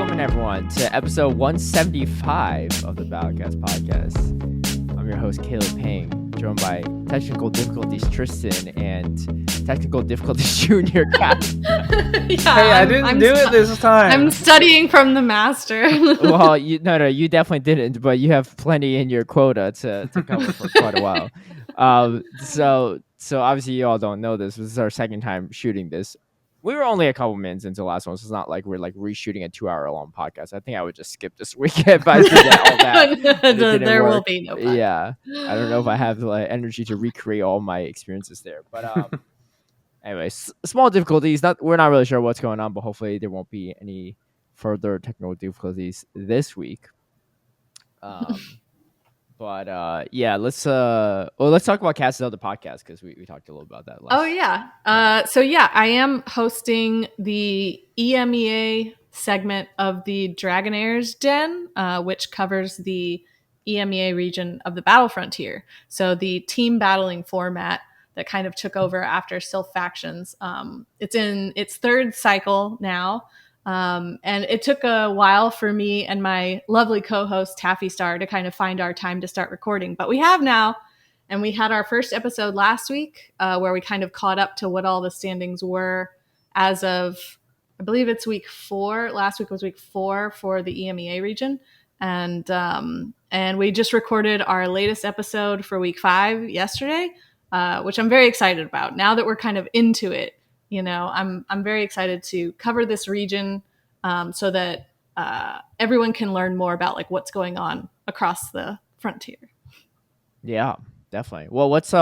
Welcome everyone to episode 175 of the HurricaneKaz podcast. I'm your host Caleb Peng, joined by technical difficulties Tristen and technical difficulties Junior Kaz. Hey, I didn't do it this time. I'm studying from the master. Well, you definitely didn't, but you have plenty in your quota to cover for quite a while. So obviously you all don't know this. This is our second time shooting this. We were only a couple minutes into the last one, so it's not like we're like reshooting a 2-hour long podcast. I think I would just skip this week if I did all that. There will be no fun. Yeah, I don't know if I have the energy to recreate all my experiences there. But anyways, small difficulties. We're not really sure what's going on, but hopefully there won't be any further technical difficulties this week. But yeah, let's talk about Kaz's other podcast because we talked a little about that last. Oh yeah. So yeah, I am hosting the EMEA segment of the Dragonairs Den, which covers the EMEA region of the Battle Frontier. So the team battling format that kind of took over after Sylph Factions. It's in its third cycle now. And it took a while for me and my lovely co-host Taffy Star to kind of find our time to start recording, but we have now. And we had our first episode last week where we kind of caught up to what all the standings were as of, I believe it's week 4. Last week was week 4 for the EMEA region. And we just recorded our latest episode for week 5 yesterday, which I'm very excited about. Now that we're kind of into it, you know, I'm very excited to cover this region so that everyone can learn more about like what's going on across the frontier. Yeah, definitely. Well, what's who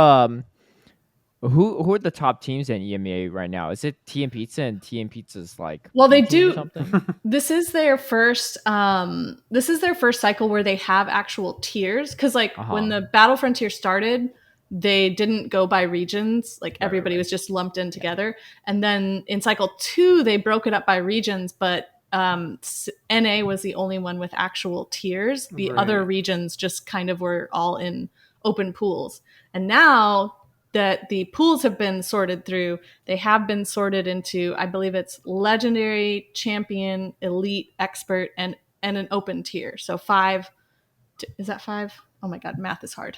are the top teams in EMEA right now? Is it TM Pizza, and TM Pizza's like they do something? This is their first cycle where they have actual tiers because when the Battle Frontier started, they didn't go by regions. Like everybody was just lumped in together. And then in cycle 2, they broke it up by regions, but NA was the only one with actual tiers. The other regions just kind of were all in open pools. And now that the pools have been sorted through, they have been sorted into, I believe it's legendary, champion, elite, expert, and an open tier. So 5, is that 5? Oh my God, math is hard.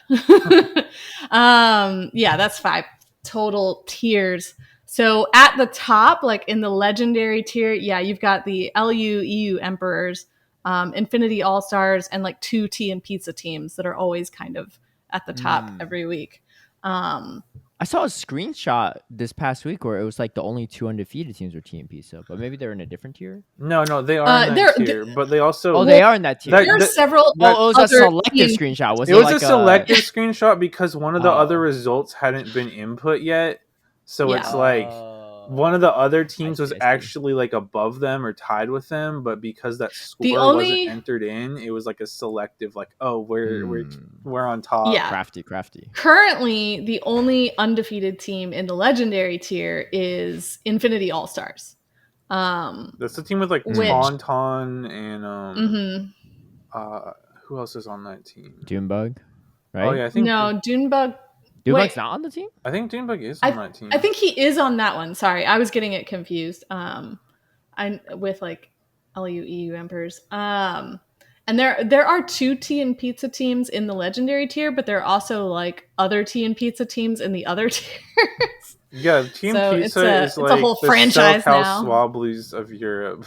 Yeah, that's 5 total tiers. So at the top, like in the legendary tier, yeah, you've got the LU, EU Emperors, Infinity All-Stars, and like 2 Tea and Pizza teams that are always kind of at the top every week. I saw a screenshot this past week where it was like the only 2 undefeated teams were Tea and Pizza, but maybe they're in a different tier. No, they are in that tier, but they also they are in that tier. There are several. It was a selective screenshot. It was a selective screenshot because one of the other results hadn't been input yet, so it's like one of the other teams was actually like above them or tied with them, but because that score wasn't entered in, it was like a selective, like, oh, we're on top. Yeah, crafty. Currently, the only undefeated team in the legendary tier is Infinity All Stars. That's the team with like Tauntaun and who else is on that team? Dunebug, right? Oh yeah, I think Dunebug. Dunebug's not on the team? I think Dunebug is on that team. I think he is on that one. Sorry, I was getting it confused. With like LU, EU Emperors. And there are 2 Tea and Pizza teams in the legendary tier, but there are also like other Tea and Pizza teams in the other tiers. Yeah, Team Pizza is like a whole franchise now. Swabblies of Europe.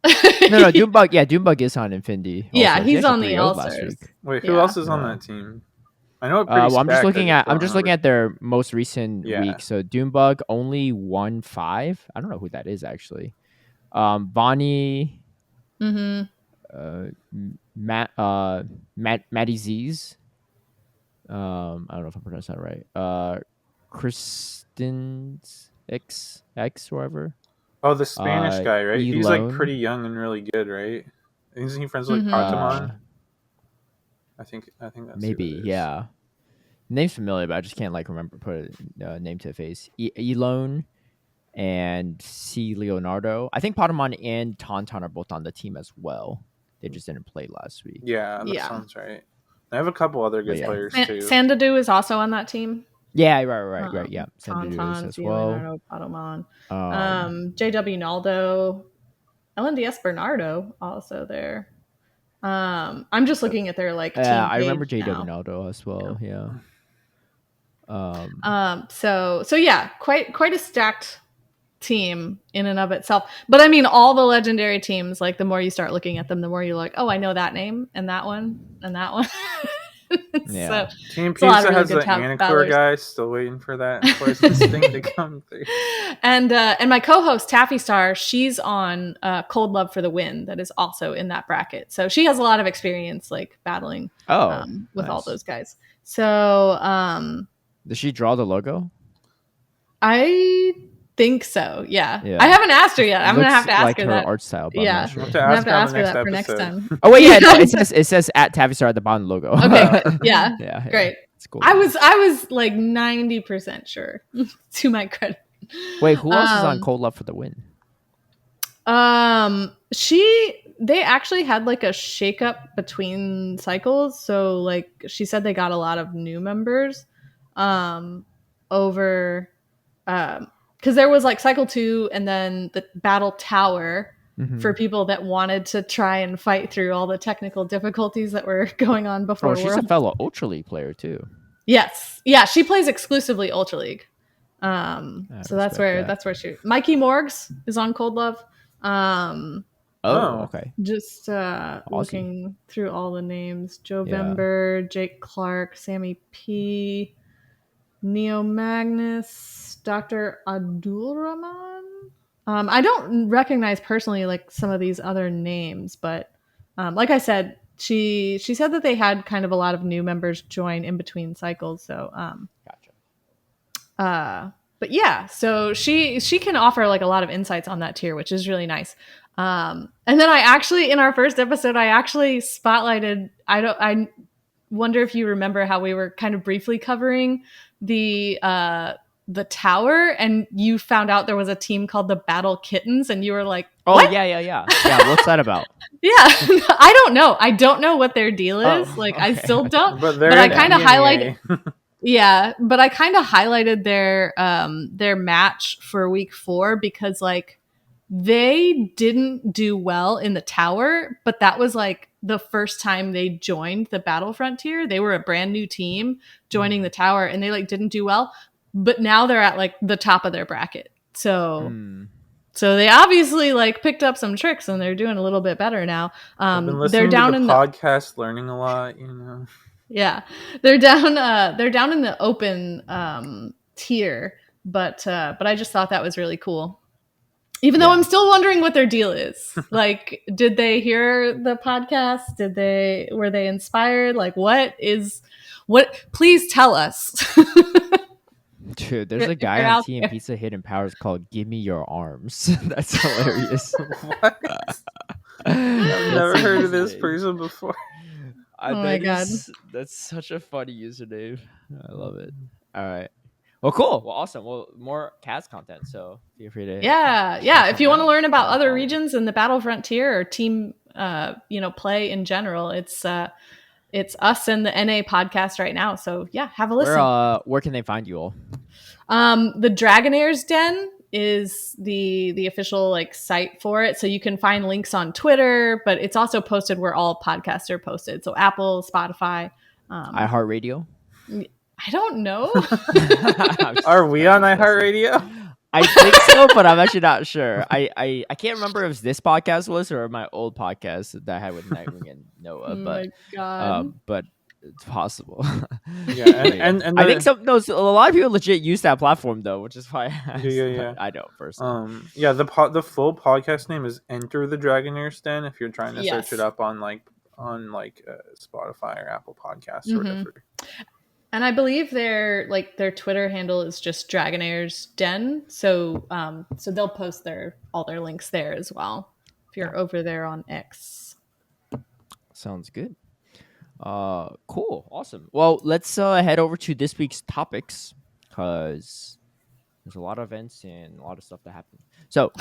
No, Dunebug. Yeah, Dunebug is on Infinity. Also. Yeah, he's on the All-Stars. Wait, who else is on that team? I know it pretty I'm just looking at their most recent week. So Dunebug only won 5. I don't know who that is actually. Bonnie, Matty Z's. I don't know if I pronounced that right. Kristen's X whatever. Oh, the Spanish guy, right? He's like pretty young and really good, right? Isn't he friends with Patamon? I think that's maybe, yeah. Name's familiar, but I just can't like put a name to a face. Elone and C. Leonardo. I think Patamon and Tauntaun are both on the team as well. They just didn't play last week. Yeah, that sounds right. I have a couple other good players too. Sandadu is also on that team. Yeah, right. Yeah, Tauntaun, as well. Patamon. JW Naldo. LNDS Bernardo also there. I'm just looking at their like team I page remember JW now. Bernardo as well. Yeah. So yeah, quite a stacked team in and of itself. But I mean, all the legendary teams, like the more you start looking at them, the more you're like, oh, I know that name and that one and that one. Yeah. So Team it's a lot of Pizza really has good the Anacor battlers. guy. Still waiting for that poisonous thing to come through. And my co-host Taffy Star, she's on Cold Love for the Win, that is also in that bracket. So she has a lot of experience like battling with all those guys. So does she draw the logo? I think so. Yeah. I haven't asked her yet. I'm gonna have to ask her that. Art style. But yeah, I'm I'm gonna have to ask her that for next episode. time. Oh wait, yeah, no, it says at Taffy Star at the bottom logo. Okay, yeah, great. It's cool. I was like 90% sure, to my credit. Wait, who else is on Cold Love for the Win? They actually had like a shakeup between cycles, so like she said they got a lot of new members over because there was like cycle 2 and then the battle tower for people that wanted to try and fight through all the technical difficulties that were going on before. She's a fellow Ultra League player too. Yes, yeah, she plays exclusively Ultra League. So that's where she. Mikey Morgs is on Cold Love. Okay. Just looking through all the names: Joe Vember, Jake Clark, Sammy P, Neo Magnus, Dr. Abdul Rahman. I don't recognize personally like some of these other names, but like I said, she said that they had kind of a lot of new members join in between cycles. So gotcha. But yeah, so she can offer like a lot of insights on that tier, which is really nice. And then I actually, in our first episode, I actually spotlighted. I wonder if you remember how we were kind of briefly covering the tower, and you found out there was a team called the Battle Kittens, and you were like, what? Oh yeah. What's that about? Yeah, I don't know. I don't know what their deal is. I still don't. But I kind of highlighted. Yeah, but I kind of highlighted their match for week 4 because like they didn't do well in the tower, but that was like the first time they joined the Battle Frontier. They were a brand new team joining the tower, and they like didn't do well, but now they're at like the top of their bracket. So they obviously like picked up some tricks and they're doing a little bit better now. They're down in the podcast, learning a lot, you know. Yeah, they're down in the open tier, but I just thought that was really cool. Even though I'm still wondering what their deal is. Like, did they hear the podcast? Were they inspired? Like, what? Please tell us. Dude, there's a guy on Team Pizza Hidden Powers called "Give Me Your Arms." That's hilarious. What? I've never heard of this person before. My God. That's such a funny username. I love it. All right. Well, cool. Well, awesome. Well, more Kaz content, so feel free to. Yeah. If you want to learn about other regions in the Battle Frontier or team, play in general, it's us and the NA podcast right now. So yeah, have a listen. Where can they find you all? The Dragonaire's Den is the official like site for it, so you can find links on Twitter, but it's also posted where all podcasts are posted, so Apple, Spotify, iHeartRadio. I don't know. Are we on iHeartRadio? I think so, but I'm actually not sure. I can't remember if this podcast was or my old podcast that I had with Nightwing and Noah. My God. But it's possible. Yeah, and I think a lot of people legit use that platform though, which is why I asked, yeah. I don't personally. The full podcast name is Enter the Dragonaire's Den. If you're trying to search it up on Spotify or Apple Podcasts or whatever. And I believe their Twitter handle is just Dragonaire's Den, so they'll post all their links there as well if you're over there on X. Sounds good. Cool, awesome. Well, let's head over to this week's topics because there's a lot of events and a lot of stuff that happened. So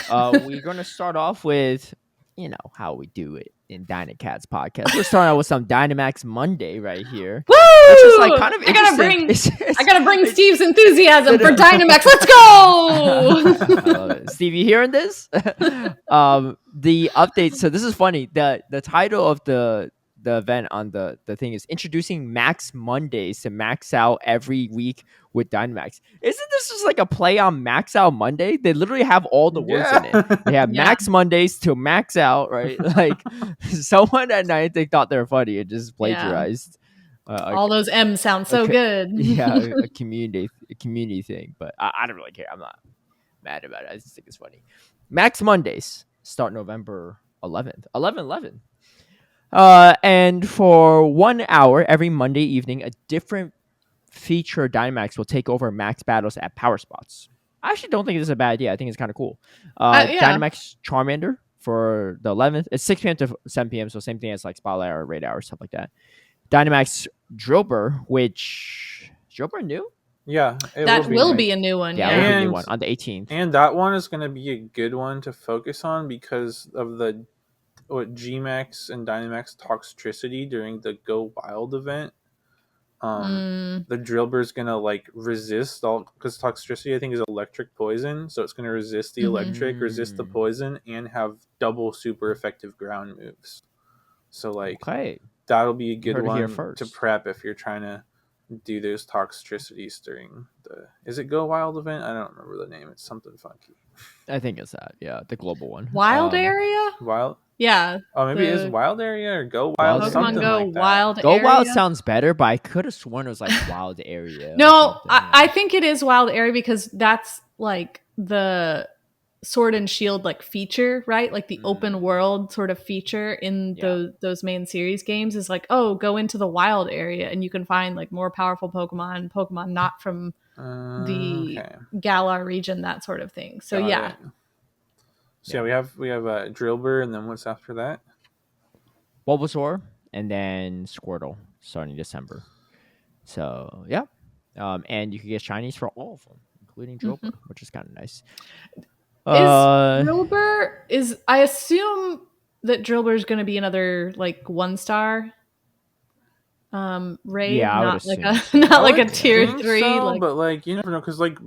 we're going to start off with you know how we do it in Dynacats podcast. We're starting out with some Dynamax Monday right here. Woo! Which is like kind of interesting. I gotta bring Steve's enthusiasm for Dynamax. Let's go! I love it. Steve, you hearing this? The update. So this is funny. The title of the event on the thing is introducing Max Mondays to max out every week with Dynamax. Isn't this just like a play on Max Out Monday? They literally have all the words in it. They have Max Mondays to max out, right? Like someone at night they thought they were funny and just plagiarized. All those M's sound so good. A community thing, but I don't really care. I'm not mad about it. I just think it's funny. Max Mondays start November 11th. 11/11. And for 1 hour every Monday evening, a different feature Dynamax will take over max battles at power spots. I actually don't think this is a bad idea. I think it's kind of cool. Dynamax Charmander for the 11th. It's 6 p.m. to 7 p.m. So same thing as like Spotlight or Raid Hour, stuff like that. Dynamax Drillbur, which Drillbur new? Yeah, that will be a new one. Yeah, yeah. it will be a new one on the 18th. And that one is going to be a good one to focus on because of the Gmax and Dynamax Toxtricity during the Go Wild event. The Drillbur is gonna like resist all because Toxtricity I think is electric poison, so it's gonna resist the electric, resist the poison, and have double super effective ground moves. So like that'll be a good one to prep if you're trying to do those Toxtricities during the is it Go Wild event? I don't remember the name. It's something funky. I think it's that. Yeah, the global one. Wild area? Wild? Yeah. Oh, maybe it is Wild Area or Go Wild. Pokemon something Go like that. Wild Go Area? Wild sounds better, but I could have sworn it was like Wild Area. No, I think it is Wild Area because that's like the Sword and Shield like feature, right? Like the open world sort of feature in those main series games is like, oh, go into the Wild Area and you can find like more powerful Pokemon not from the Galar region, that sort of thing. So yeah. So we have Drillbur, and then what's after that? Bulbasaur, and then Squirtle starting December. So yeah, and you can get shinies for all of them, including Drillbur, which is kind of nice. I assume that Drillbur is going to be another like 1-star raid, not like a tier 3. So, but like you never know because like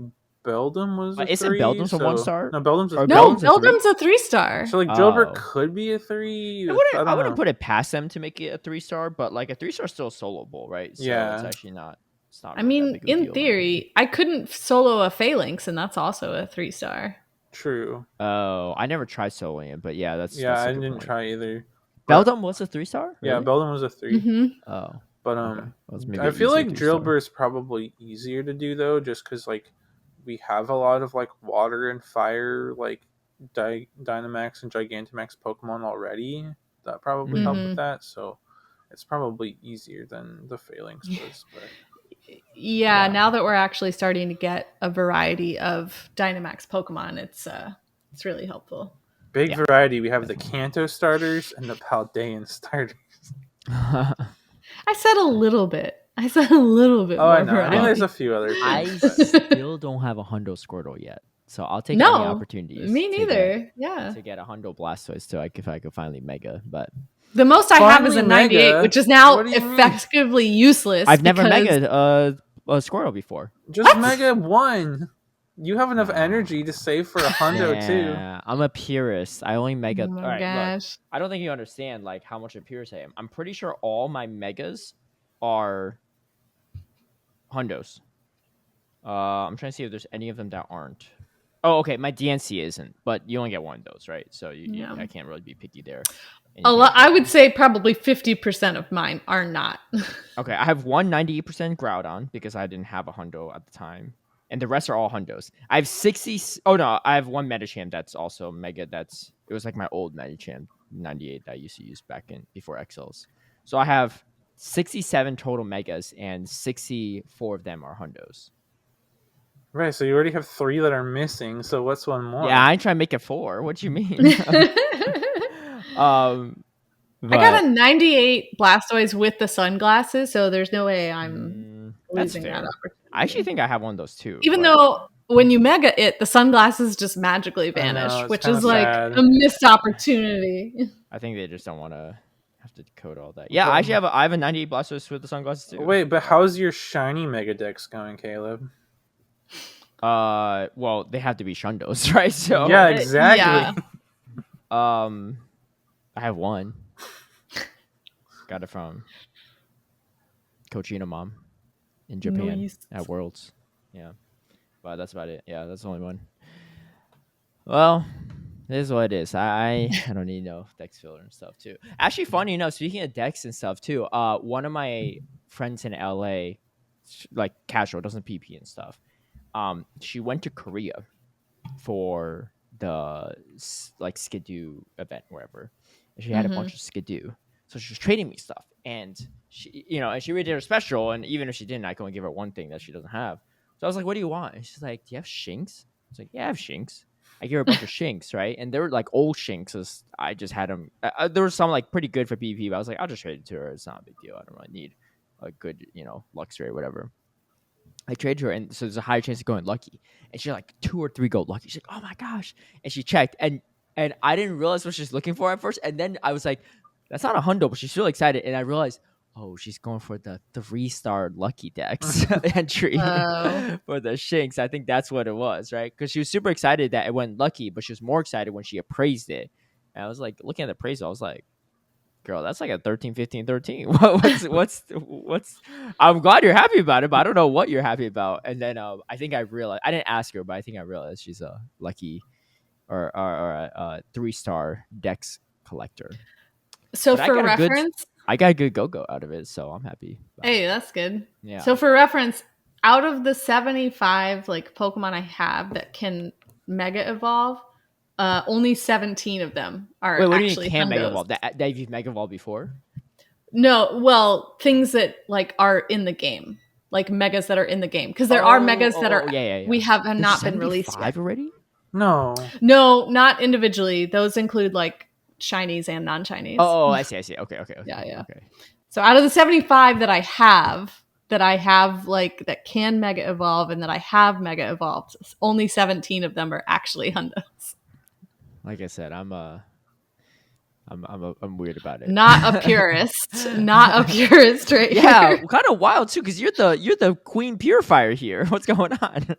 Beldum was a 3. Isn't Beldum's a 1-star? No, Beldum's a 3. No, Beldum's a 3-star. So like Drillbur could be a 3. I wouldn't put it past them to make it a 3-star, but like a 3-star is still soloable, right? So it's actually not. It's not. I mean, in theory, I couldn't solo a Phalanx, and that's also a 3-star. True. Oh, I never tried soloing it, but yeah, that's I didn't try either. Beldum was a 3-star. Really? Yeah, Beldum was a 3. Oh, but I feel like Drillbur is probably easier to do though, just because like we have a lot of like water and fire like Dynamax and Gigantamax Pokemon already that probably help with that, so it's probably easier than the Phalanx was. But yeah, now that we're actually starting to get a variety of Dynamax Pokemon, it's really helpful. Big variety. We have the Kanto starters and the Paldean starters. I said a little bit. More I know. variety. I mean, there's a few other things. I still don't have a Hundo Squirtle yet, so I'll take any opportunities. Me neither. To get a Hundo Blastoise, so if I could finally Mega, but the most I have is a 98, which is now effectively useless. I've never Mega a Squirtle before. Just Mega 1. You have enough energy to save for a Hundo too. Yeah, I'm a purist. I only Mega. Oh my gosh. Look, I don't think you understand like how much of a purist I am. I'm pretty sure all my Megas are Hundos. I'm trying to see if there's any of them that aren't. Oh, okay. My DNC isn't, but you only get one of those, right? So I can't really be picky there. I would say probably 50% of mine are not. Okay, I have one 98% Groudon because I didn't have a Hundo at the time. And the rest are all Hundos. I have 60... Oh, no. I have one Medicham that's also Mega. It was like my old Medicham 98 that I used to use before XLs. So I have 67 total Megas, and 64 of them are Hundos. Right, so you already have 3 that are missing, so what's one more? Yeah, I try to make it 4. What do you mean? I got a 98 Blastoise with the sunglasses, so there's no way I'm losing that opportunity. I actually think I have one of those too. Even though when you mega it, the sunglasses just magically vanish, which is like sad. a missed opportunity. I think they just don't want to have to decode all that. Yeah, I have a 98 Blastoise with the sunglasses too. Wait, but how's your shiny Mega Dex going, Caleb? Well, they have to be Shundos, right? So yeah, exactly. I have one. Got it from Coachina Mom in Japan at Worlds. Yeah, but that's about it. Yeah, that's the only one. Well, it is what it is. I don't need no Dex filler and stuff too. Actually, funny enough, speaking of Dex and stuff too, one of my friends in LA, like casual, doesn't PP and stuff. She went to Korea for the like Skidoo event, wherever. And she had a bunch of Skidoo, so she was trading me stuff, and she, and she really did her special. And even if she didn't, I can only give her one thing that she doesn't have. So I was like, "What do you want?" And she's like, "Do you have Shinx?" I was like, "Yeah, I have Shinx." I gave her a bunch of Shinx, right? And they were like old Shinx. I just had them. There were some like pretty good for PvP, but I was like, I'll just trade it to her. It's not a big deal. I don't really need a good, Luxray or whatever. I traded her, and so there's a higher chance of going lucky. And she had like 2 or 3 gold lucky. She's like, "Oh my gosh!" And she checked, and I didn't realize what she's looking for at first. And then I was like, "That's not a hundo," but she's really excited. And I realized, oh, she's going for the 3-star lucky dex entry for the Shinx. I think that's what it was, right? Because she was super excited that it went lucky, but she was more excited when she appraised it. And I was like, looking at the appraisal, I was like, girl, that's like a 13, 15, 13. What's I'm glad you're happy about it, but I don't know what you're happy about. And then I think I realized, I didn't ask her, but I think I realized she's a lucky or a 3-star dex collector. So but for reference, I got a good go out of it, so I'm happy. Hey, that's good. Yeah. So for reference, out of the 75 like Pokemon I have that can mega evolve, only 17 of them are Wait, what actually do you mean can mega evolve? That you've mega evolved before? No, well, things that like are in the game, like megas that are in the game, because there are megas that are we have not been released yet. Already? No, not individually. Those include like shinies and non-shinies. Oh, I see. Okay. Yeah. Okay. So out of the 75 that I have like that can mega evolve and that I have mega evolved, only 17 of them are actually hundos. Like I said, I'm weird about it. Not a purist. Not a purist, right? Yeah, kind of wild too, because you're the queen purifier here. What's going on?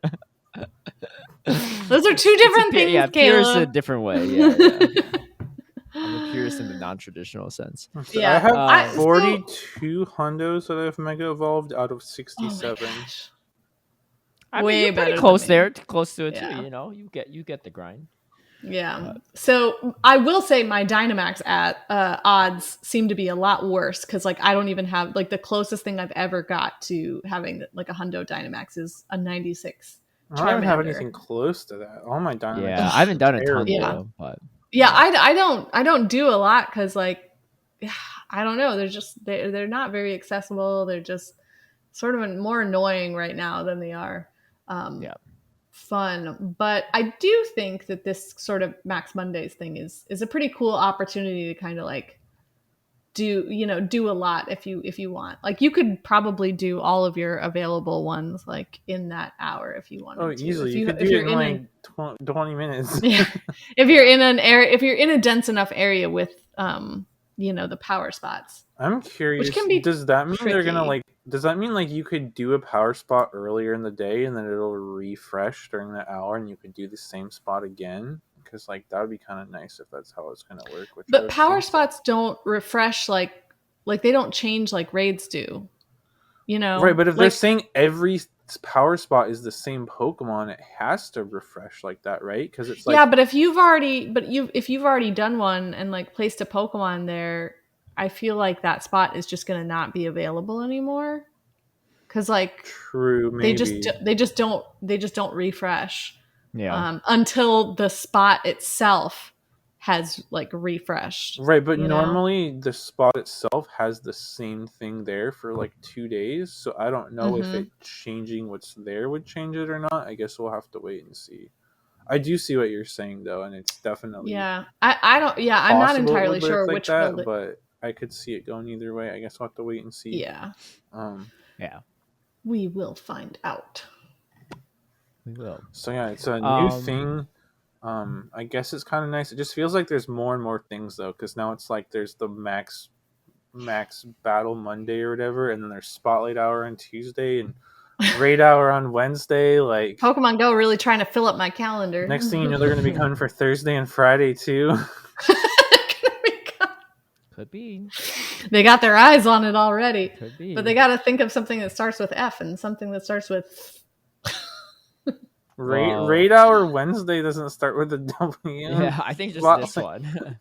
Those are two different things, yeah, Caleb. Purist a different way. Yeah. I'm a purist in the non-traditional sense. Yeah, I have 42 hundos that have mega evolved out of 67. I mean, you're pretty close there, close to it too. You get the grind. Yeah. So I will say my Dynamax odds seem to be a lot worse because like I don't even have like the closest thing I've ever got to having like a hundo Dynamax is a 96. I don't have anything close to that. All my Dynamax. Yeah, I haven't done a ton though, but I don't do a lot because like I don't know, they're not very accessible. They're just sort of more annoying right now than they are fun. But I do think that this sort of Max Mondays thing is a pretty cool opportunity to kind of like do a lot if you want. Like you could probably do all of your available ones like in that hour if you wanted to. Easily. You could do it in like 20 minutes. Yeah. If you're in an area, if you're in a dense enough area with the power spots. I'm curious. Which can be does that mean tricky. they're gonna does that mean like you could do a power spot earlier in the day and then it'll refresh during that hour and you could do the same spot again? Because like that would be kind of nice if that's how it's gonna work. But power spots don't refresh like they don't change like raids do. Right, but if they're saying every power spot is the same Pokemon, it has to refresh like that, right? Because it's like but if you've already done one and like placed a Pokemon there, I feel like that spot is just gonna not be available anymore. Because like true, maybe. they just don't refresh. Yeah. Until the spot itself has like refreshed. Right, but normally the spot itself has the same thing there for like 2 days. So I don't know if it changing what's there would change it or not. I guess we'll have to wait and see. I do see what you're saying though, and it's definitely I'm not entirely sure like which that, but I could see it going either way. I guess we'll have to wait and see. Yeah. Yeah. We will find out. We will. So yeah, it's a new thing. I guess it's kind of nice. It just feels like there's more and more things though, because now it's like there's the max battle Monday or whatever, and then there's spotlight hour on Tuesday and raid hour on Wednesday. Like Pokemon Go really trying to fill up my calendar. Next thing you know, they're going to be coming for Thursday and Friday too. Could be. They got their eyes on it already. Could be. But they got to think of something that starts with F and something that starts with. Raid hour Wednesday doesn't start with a W. Yeah, I think just this one.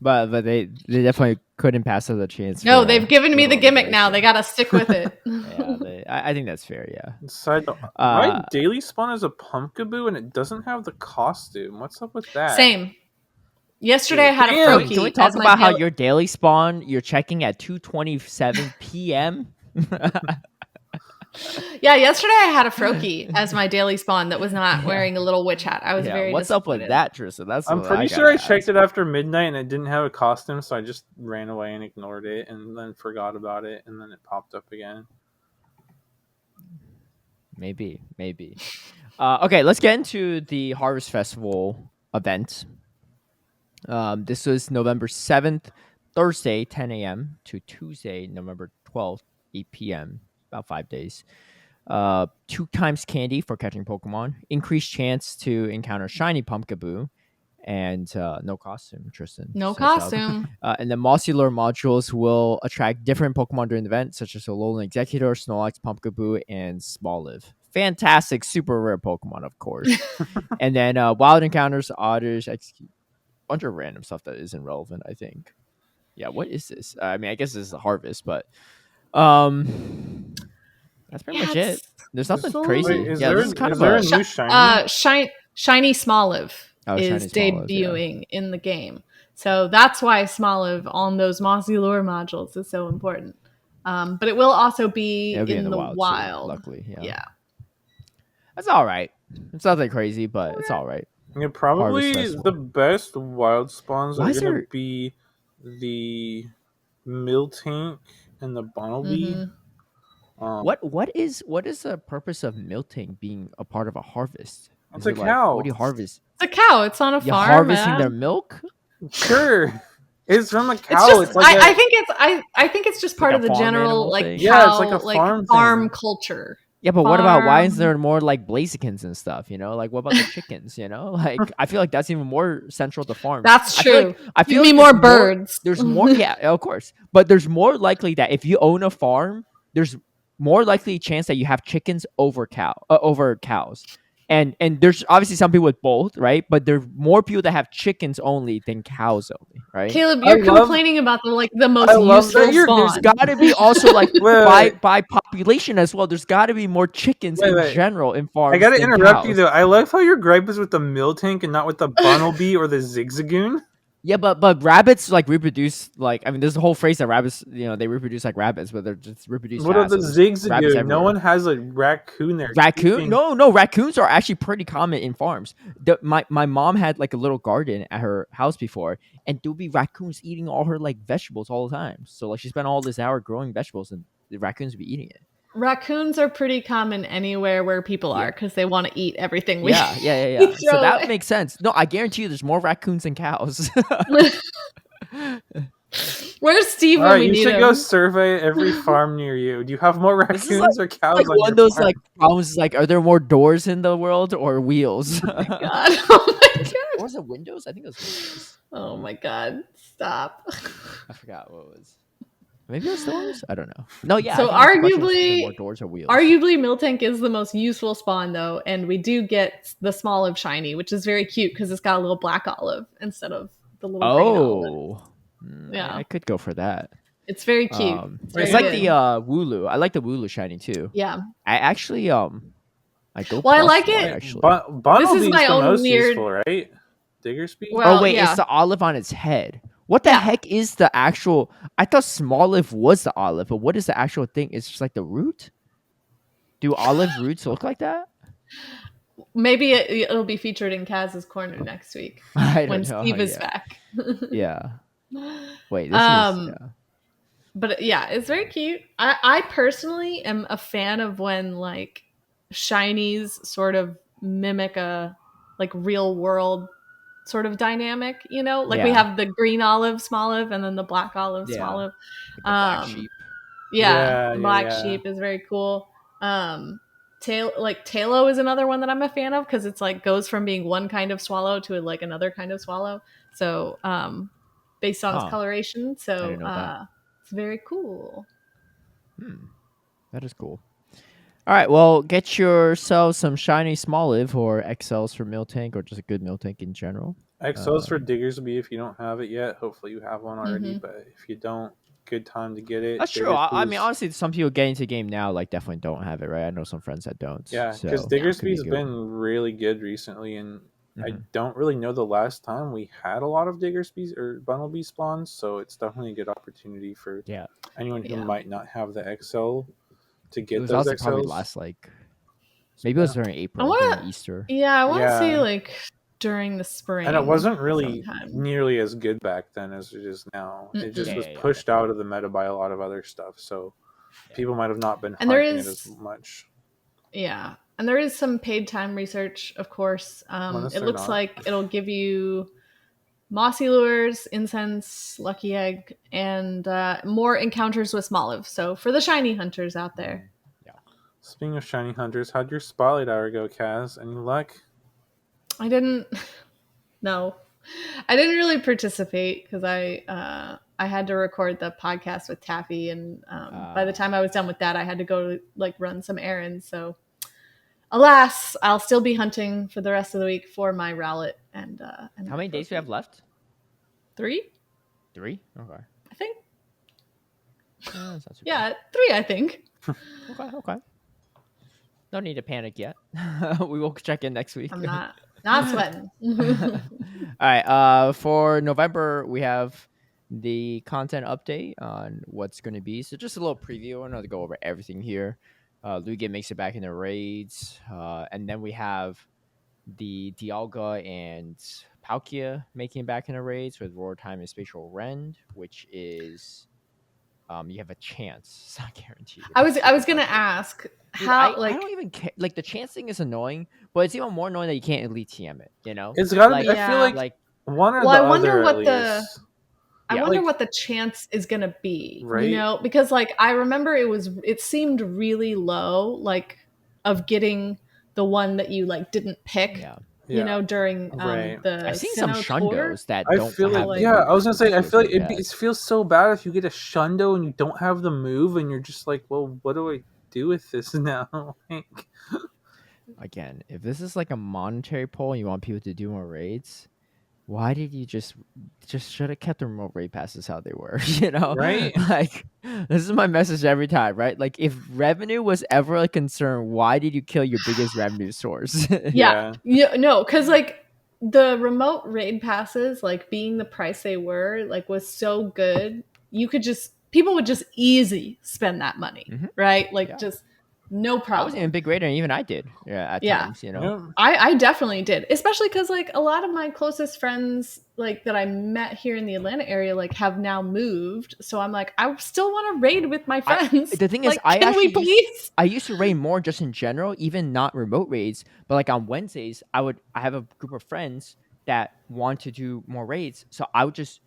but they definitely couldn't pass up the chance. No, they've given me the gimmick now. They got to stick with it. Yeah, I think that's fair. Yeah. My daily spawn is a Pumpkaboo and it doesn't have the costume. What's up with that? Same. Yesterday I had a Froakie. Can we talk about how your daily spawn you're checking at 2:27 p.m.? Yeah, yesterday I had a Froakie as my daily spawn that was not wearing a little witch hat. I was very What's up with that, Tristen? I'm pretty sure I checked it after midnight and it didn't have a costume, so I just ran away and ignored it and then forgot about it, and then it popped up again. Maybe. Okay, let's get into the Harvest Festival event. This was November 7th, Thursday, 10 a.m. to Tuesday, November 12th, 8 p.m., about 5 days. 2 times candy for catching Pokemon, increased chance to encounter shiny Pumpkaboo, and no costume, Tristen. No costume. And the Mossy Lure modules will attract different Pokemon during the event, such as Alolan Executor, Snorlax, Pumpkaboo, and Smoliv. Fantastic, super rare Pokemon, of course. And then wild encounters, otters, bunch of random stuff that isn't relevant, I think. Yeah, what is this? I mean, I guess this is a harvest, but that's pretty much it. There's nothing crazy. Wait, is there a new shiny? Shiny Smoliv is debuting in the game. So that's why Smoliv on those Mossy Lure modules is so important. But it will also be in the wild. Luckily, yeah. That's all right. It's nothing crazy, but it's all right. Yeah, probably the best wild spawns are going to be the Miltank and the Bunnelby. Mm-hmm. What is the purpose of Miltank being a part of a harvest? It's a cow. What do you harvest? It's a cow. It's on a farm. You're harvesting their milk? Sure. It's from a cow. It's just, I think it's just part of the general cow, it's like a farm culture. Yeah, but what about why is there more like Blazikins and stuff? You know, like what about the chickens? You know, like I feel like that's even more central to farms. That's true. I feel like more birds. There's more, yeah, of course. But there's more likely that if you own a farm, there's more likely chance that you have chickens over cows. And there's obviously some people with both, right? But there are more people that have chickens only than cows only, right? Caleb, you're complaining about the most useful spawn. There's got to be also like by population as well. There's got to be more chickens in general in farms. I got to interrupt you though. I love how your gripe is with the Miltank and not with the Bunnelby or the Zigzagoon. Yeah, but rabbits like reproduce like there's a whole phrase that rabbits they reproduce like rabbits, but they're just reproduce. What are the Zigzagoon? No one has a raccoon there. Raccoon? No, raccoons are actually pretty common in farms. My mom had like a little garden at her house before, and there would be raccoons eating all her like vegetables all the time. So like she spent all this hour growing vegetables, and the raccoons would be eating it. Raccoons are pretty common anywhere where people are because they want to eat everything we Yeah. So that makes sense. No, I guarantee you there's more raccoons than cows. Where's Steve when we need him? You should go survey every farm near you. Do you have more raccoons or cows like on one your of those farm? Like problems like, are there more doors in the world or wheels? Oh my god. Or was it windows? I think it was windows. Oh my god. Stop. I forgot what it was. Maybe it was doors? I don't know. No, yeah. So arguably, more doors or wheels. Arguably, Miltank is the most useful spawn, though, and we do get the Smoliv shiny, which is very cute because it's got a little black olive instead of the little green olive. Yeah, I could go for that. It's very cute. It's like the Wooloo. I like the Wooloo shiny too. Yeah. I actually I go. Well, I like it. Actually, this is my own most weird. Useful, right? Digger speed. Well, it's the olive on its head. What the heck is the actual? I thought Smoliv was the olive, but what is the actual thing? It's just like the root. Do olive roots look like that? Maybe it'll be featured in Kaz's corner next week when Steve is back. Yeah. Wait. This is. But yeah, it's very cute. I personally am a fan of when like shinies sort of mimic a like real world sort of dynamic, you know, like we have the green olive, Smoliv, and then the black olive, Smoliv. Like the black sheep. The black sheep is very cool. Talo is another one that I'm a fan of because it's like goes from being one kind of swallow to like another kind of swallow. So based on its coloration, so it's very cool. That is cool. All right, well, get yourself some shiny Smoliv or XLs for Miltank or just a good Miltank in general. XLs for Diggersby if you don't have it yet. Hopefully you have one already, but if you don't, good time to get it. That's true. I mean, honestly, some people getting into the game now like definitely don't have it, right? I know some friends that don't. Yeah, because Diggersby's been really good recently, and I don't really know the last time we had a lot of Diggersby or Bumblebee spawns, so it's definitely a good opportunity for anyone who might not have the XL to get those XLs. Probably last maybe it was during April, during Easter. Yeah, I want to say like during the spring, and it wasn't really nearly as good back then as it is now. It just was pushed out of the meta by a lot of other stuff, so people might have not been hyping it as much. Yeah, and there is some paid time research, of course. It looks like it'll give you mossy lures, incense, lucky egg, and more encounters with Smoliv. So for the shiny hunters out there. Yeah. Speaking of shiny hunters, how'd your spotlight hour go, Kaz? Any luck? I didn't. No, I didn't really participate because I had to record the podcast with Taffy, and by the time I was done with that, I had to go like run some errands. So, alas, I'll still be hunting for the rest of the week for my Rowlet. And how many days do you have left? 3. 3? Okay. I think. Bad. 3. I think. Okay. No need to panic yet. We will check in next week. I'm not sweating. All right. For November, we have the content update on what's going to be. So just a little preview. I'm not to go over everything here. Lugia makes it back in the raids, and then we have the Dialga and Palkia making it back in the raids with Roar Time and Spatial Rend, which is you have a chance. It's not guaranteed. I was gonna ask how. I don't even care. Like the chance thing is annoying, but it's even more annoying that you can't elite TM it. You know, it's gotta be. I feel like one or the I wonder other. What the. I wonder what the chance is gonna be. Right? You know, because like I remember it seemed really low, like of getting the one that you like didn't pick. Yeah. You know, during the I've seen some Shundos that I don't feel have like I was gonna say I feel like it feels so bad if you get a Shundo and you don't have the move and you're just like, well, what do I do with this now? Again, if this is like a monetary poll and you want people to do more raids, why did you just should have kept the remote raid passes how they were? You know, right? Like this is my message every time, right? Like if revenue was ever a concern, why did you kill your biggest revenue source? No, because like the remote raid passes, like being the price they were, like was so good, people would just easy spend that money, right? Like just. No problem. I wasn't even a big raider, and even I did. At times, you know. I definitely did, especially because like a lot of my closest friends, like that I met here in the Atlanta area, like have now moved. So I'm like, I still want to raid with my friends. The thing is, I used to raid more just in general, even not remote raids. But like on Wednesdays, I have a group of friends that want to do more raids, so I would just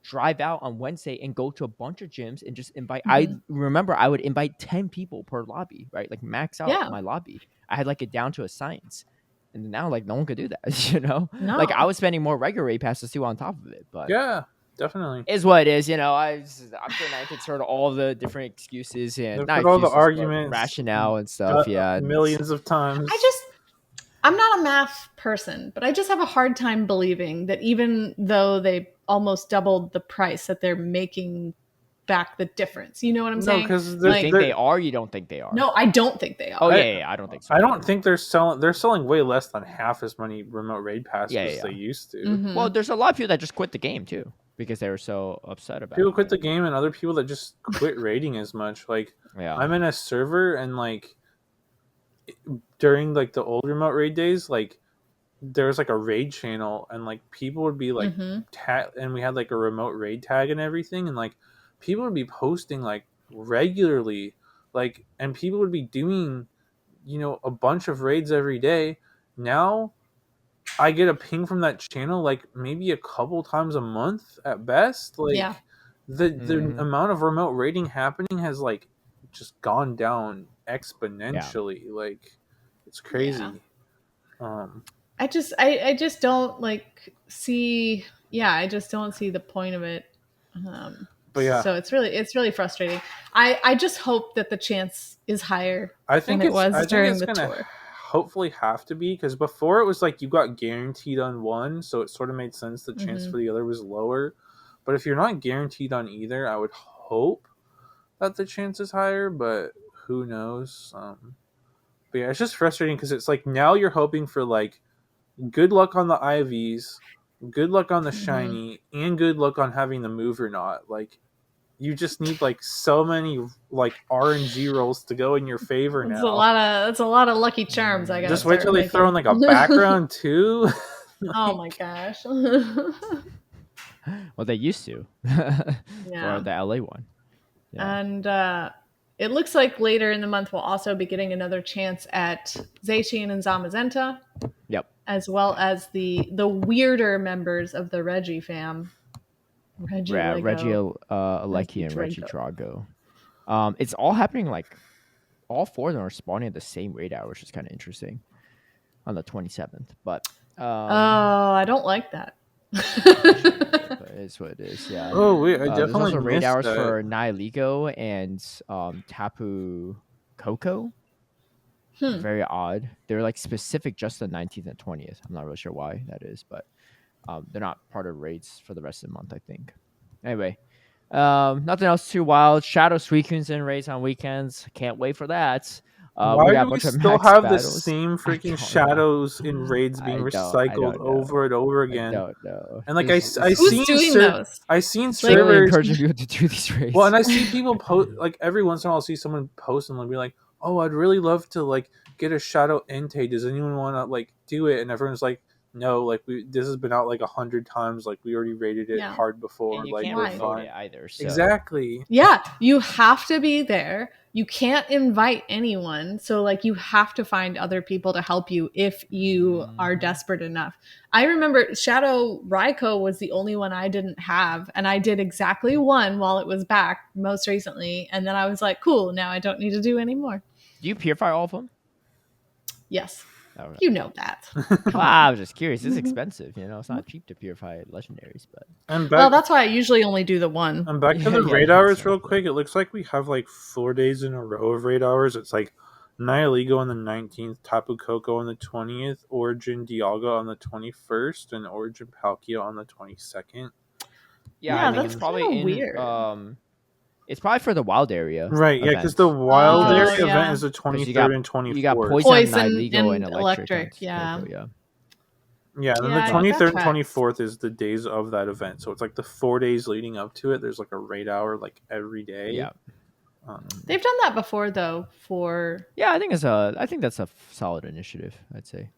drive out on Wednesday and go to a bunch of gyms and just invite. I remember I would invite 10 people per lobby, right? Like max out my lobby. I had like it down to a science, and now like no one could do that. You know, like I was spending more regular raid passes too on top of it. But yeah, definitely is what it is. You know, I'm sure I could sort of all the different excuses and not all the arguments, rationale and stuff. Millions of times. I'm not a math person, but I just have a hard time believing that even though they almost doubled the price, that they're making back the difference. You know what I'm saying? Because you think they are. You don't think they are? No, I don't think they are. Oh yeah, I don't think so. I don't think they're selling. They're selling way less than half as many remote raid passes as they used to. Well, there's a lot of people that just quit the game too because they were so upset about it. People quit the game, and other people that just quit raiding as much. Like I'm in a server, and like during like the old remote raid days, like there was like a raid channel, and like people would be like and we had like a remote raid tag and everything, and like people would be posting like regularly, like, and people would be doing a bunch of raids every day. Now I get a ping from that channel like maybe a couple times a month at best. Like the amount of remote raiding happening has like just gone down exponentially. Like it's crazy. I just don't like see. Yeah, I just don't see the point of it. But yeah, so it's really frustrating. I just hope that the chance is higher than it was during the tour. Hopefully have to be, because before it was like you got guaranteed on one, so it sort of made sense the chance for the other was lower. But if you're not guaranteed on either, I would hope that the chance is higher, but who knows. But yeah, it's just frustrating because it's like now you're hoping for like good luck on the IVs, good luck on the shiny, and good luck on having the move or not. Like you just need like so many like RNG rolls to go in your favor now. It's a lot of lucky charms. I guess. Just wait till they throw in like a background too. Like, oh my gosh. Well, they used to for the LA one. Yeah. And it looks like later in the month we'll also be getting another chance at Zacian and Zamazenta. Yep. As well as the weirder members of the Reggie fam. Reggie Alecki and Reggie Drago. It's all happening like all four of them are spawning at the same raid hour, which is kind of interesting on the 27th. But I don't like that. But it's what it is. Yeah. Oh wait, I definitely there's also raid hours that. for Nihiligo and Tapu Koko. Very odd. They're like specific just the 19th and 20th. I'm not really sure why that is, but they're not part of raids for the rest of the month, I think. Anyway, nothing else too wild. Shadow Suicunes in raids on weekends. Can't wait for that. Why do we still have the same freaking shadows in raids being recycled over and over again? I don't know. And like I seen servers really encouraging people to do these raids. Well, and I see people post like every once in a while. I'll see someone post and they'll be like, "Oh, I'd really love to like get a shadow Entei. Does anyone want to like do it?" And everyone's like, "No, like this has been out like 100 times. Like we already rated it hard before. And you like can't we're promote fine." it either. So. Exactly. Yeah, you have to be there. You can't invite anyone. So like you have to find other people to help you if you are desperate enough. I remember Shadow Raikou was the only one I didn't have. And I did exactly one while it was back most recently. And then I was like, cool, now I don't need to do any more. Do you purify all of them? Yes. Okay. You know that. I was just curious. It's expensive, it's not cheap to purify legendaries, but well, that's why I usually only do the one. I'm back to the raid hours real quick. It looks like we have like 4 days in a row of raid hours. It's like Nihiligo on the 19th, Tapu Koko on the 20th, Origin Dialga on the 21st, and Origin Palkia on the 22nd. Yeah, that's probably weird. It's probably for the wild area. Right, yeah, because the wild area event is the 23rd and 24th. You got Poison Nihiligo, and Electric. Yeah. Yeah, and then the 23rd and 24th is the days of that event. So it's like the 4 days leading up to it. There's like a raid hour like every day. Yeah. They've done that before though I think that's a solid initiative, I'd say.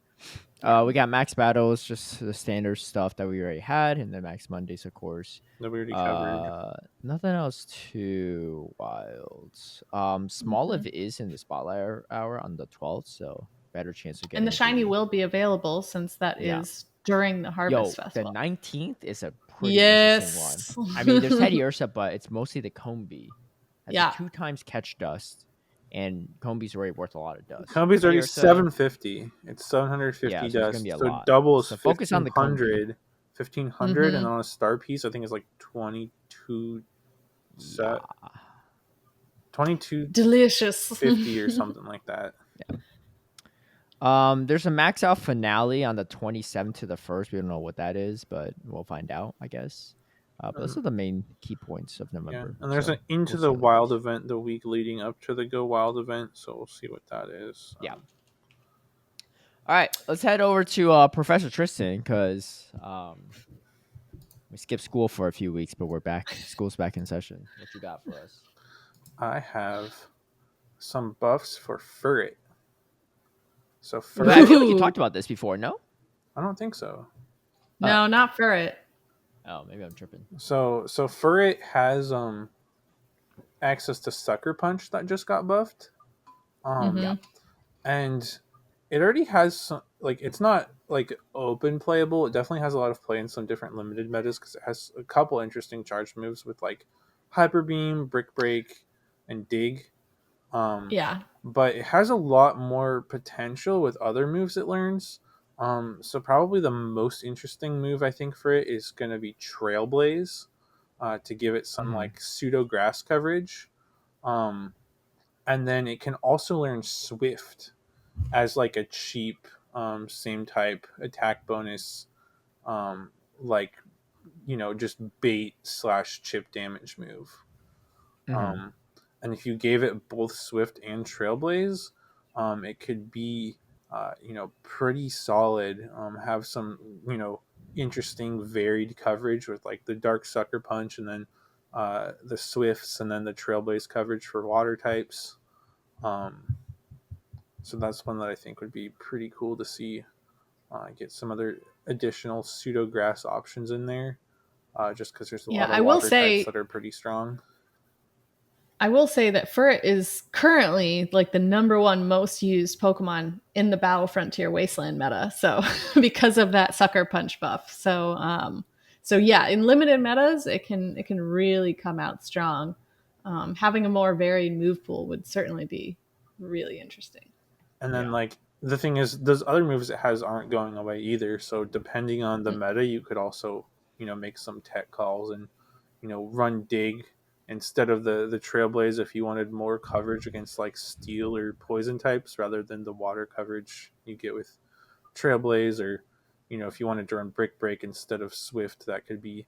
We got Max Battles, just the standard stuff that we already had, and then Max Mondays, of course. That we already covered. Nothing else too wild. Small Live is in the Spotlight Hour on the 12th, so better chance of getting. And the shiny will be available since that is during the Harvest Festival. The 19th is a pretty interesting one. I mean, there's Teddy Ursa, but it's mostly the Combi. That's 2 times catch dust. And Combi's already worth a lot of dust. Combi's already 750. It's 750 dust. So double is 1,500. 1,500, and on a star piece, I think it's like 22 set. 22 delicious 50 or something like that. Yeah. There's a max out finale on the 27th to the 1st. We don't know what that is, but we'll find out, I guess. But those are the main key points of November. Yeah. And there's an Into the Wild event the week leading up to the Go Wild event, so we'll see what that is. Yeah. All right, let's head over to Professor Tristen, because we skipped school for a few weeks, but we're back. School's back in session. What you got for us? I have some buffs for Furret. So Furret. I feel like you talked about this before, no? I don't think so. No, not Furret. Oh, maybe I'm tripping. So Furret has access to Sucker Punch that just got buffed. Yeah. and it already has some, like, it's not like open playable. It definitely has a lot of play in some different limited metas because it has a couple interesting charge moves with like Hyper Beam, Brick Break, and Dig. Yeah. But it has a lot more potential with other moves it learns. So probably the most interesting move I think for it is going to be Trailblaze, to give it some like pseudo grass coverage. And then it can also learn Swift as like a cheap same type attack bonus, like, you know, just bait / chip damage move. And if you gave it both Swift and Trailblaze, it could be, you know, pretty solid. Have some, you know, interesting varied coverage with like the Dark Sucker Punch, and then the Swifts, and then the Trailblaze coverage for water types. So that's one that I think would be pretty cool to see. Get some other additional pseudo grass options in there, just because there's a lot of water types that are pretty strong. I will say that Furret is currently like the #1 most used Pokemon in the Battle Frontier Wasteland meta. So because of that Sucker Punch buff. So yeah, in limited metas, it can really come out strong. Having a more varied move pool would certainly be really interesting. And then like the thing is, those other moves it has aren't going away either. So depending on the meta, you could also, you know, make some tech calls and, you know, run Dig instead of the Trailblaze if you wanted more coverage against like steel or poison types rather than the water coverage you get with Trailblaze. Or, you know, if you wanted to run Brick Break instead of Swift, that could be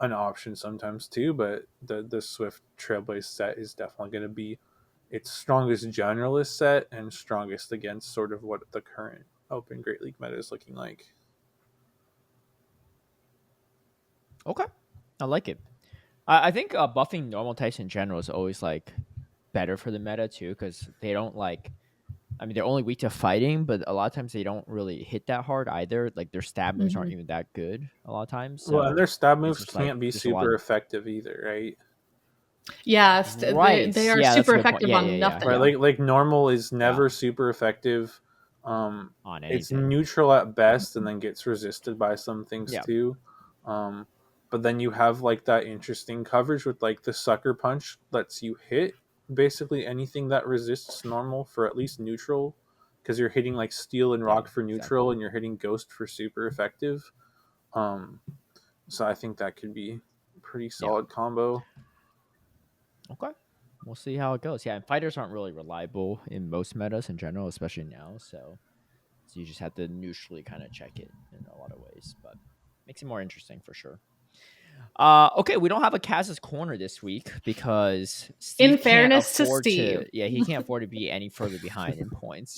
an option sometimes too. But the Swift Trailblaze set is definitely going to be its strongest generalist set and strongest against sort of what the current Open Great League meta is looking like. Okay, I like it. I think buffing normal types in general is always like better for the meta too, because they don't like. I mean, they're only weak to fighting, but a lot of times they don't really hit that hard either. Like their stab moves aren't even that good a lot of times. So well, and their stab moves can't be super effective either, right? Yeah, right. They are super effective on nothing. Right, like normal is never super effective. On anything. It's neutral at best, and then gets resisted by some things too. But then you have like that interesting coverage with like the Sucker Punch lets you hit basically anything that resists normal for at least neutral, because you're hitting like steel and rock for neutral, and you're hitting ghost for super effective. So I think that could be a pretty solid combo. Okay, we'll see how it goes. Yeah, and fighters aren't really reliable in most metas in general, especially now. So you just have to neutrally kind of check it in a lot of ways, but makes it more interesting for sure. Okay, we don't have a Kaz's Corner this week because Steve, in fairness to Steve, he can't afford to be any further behind in points.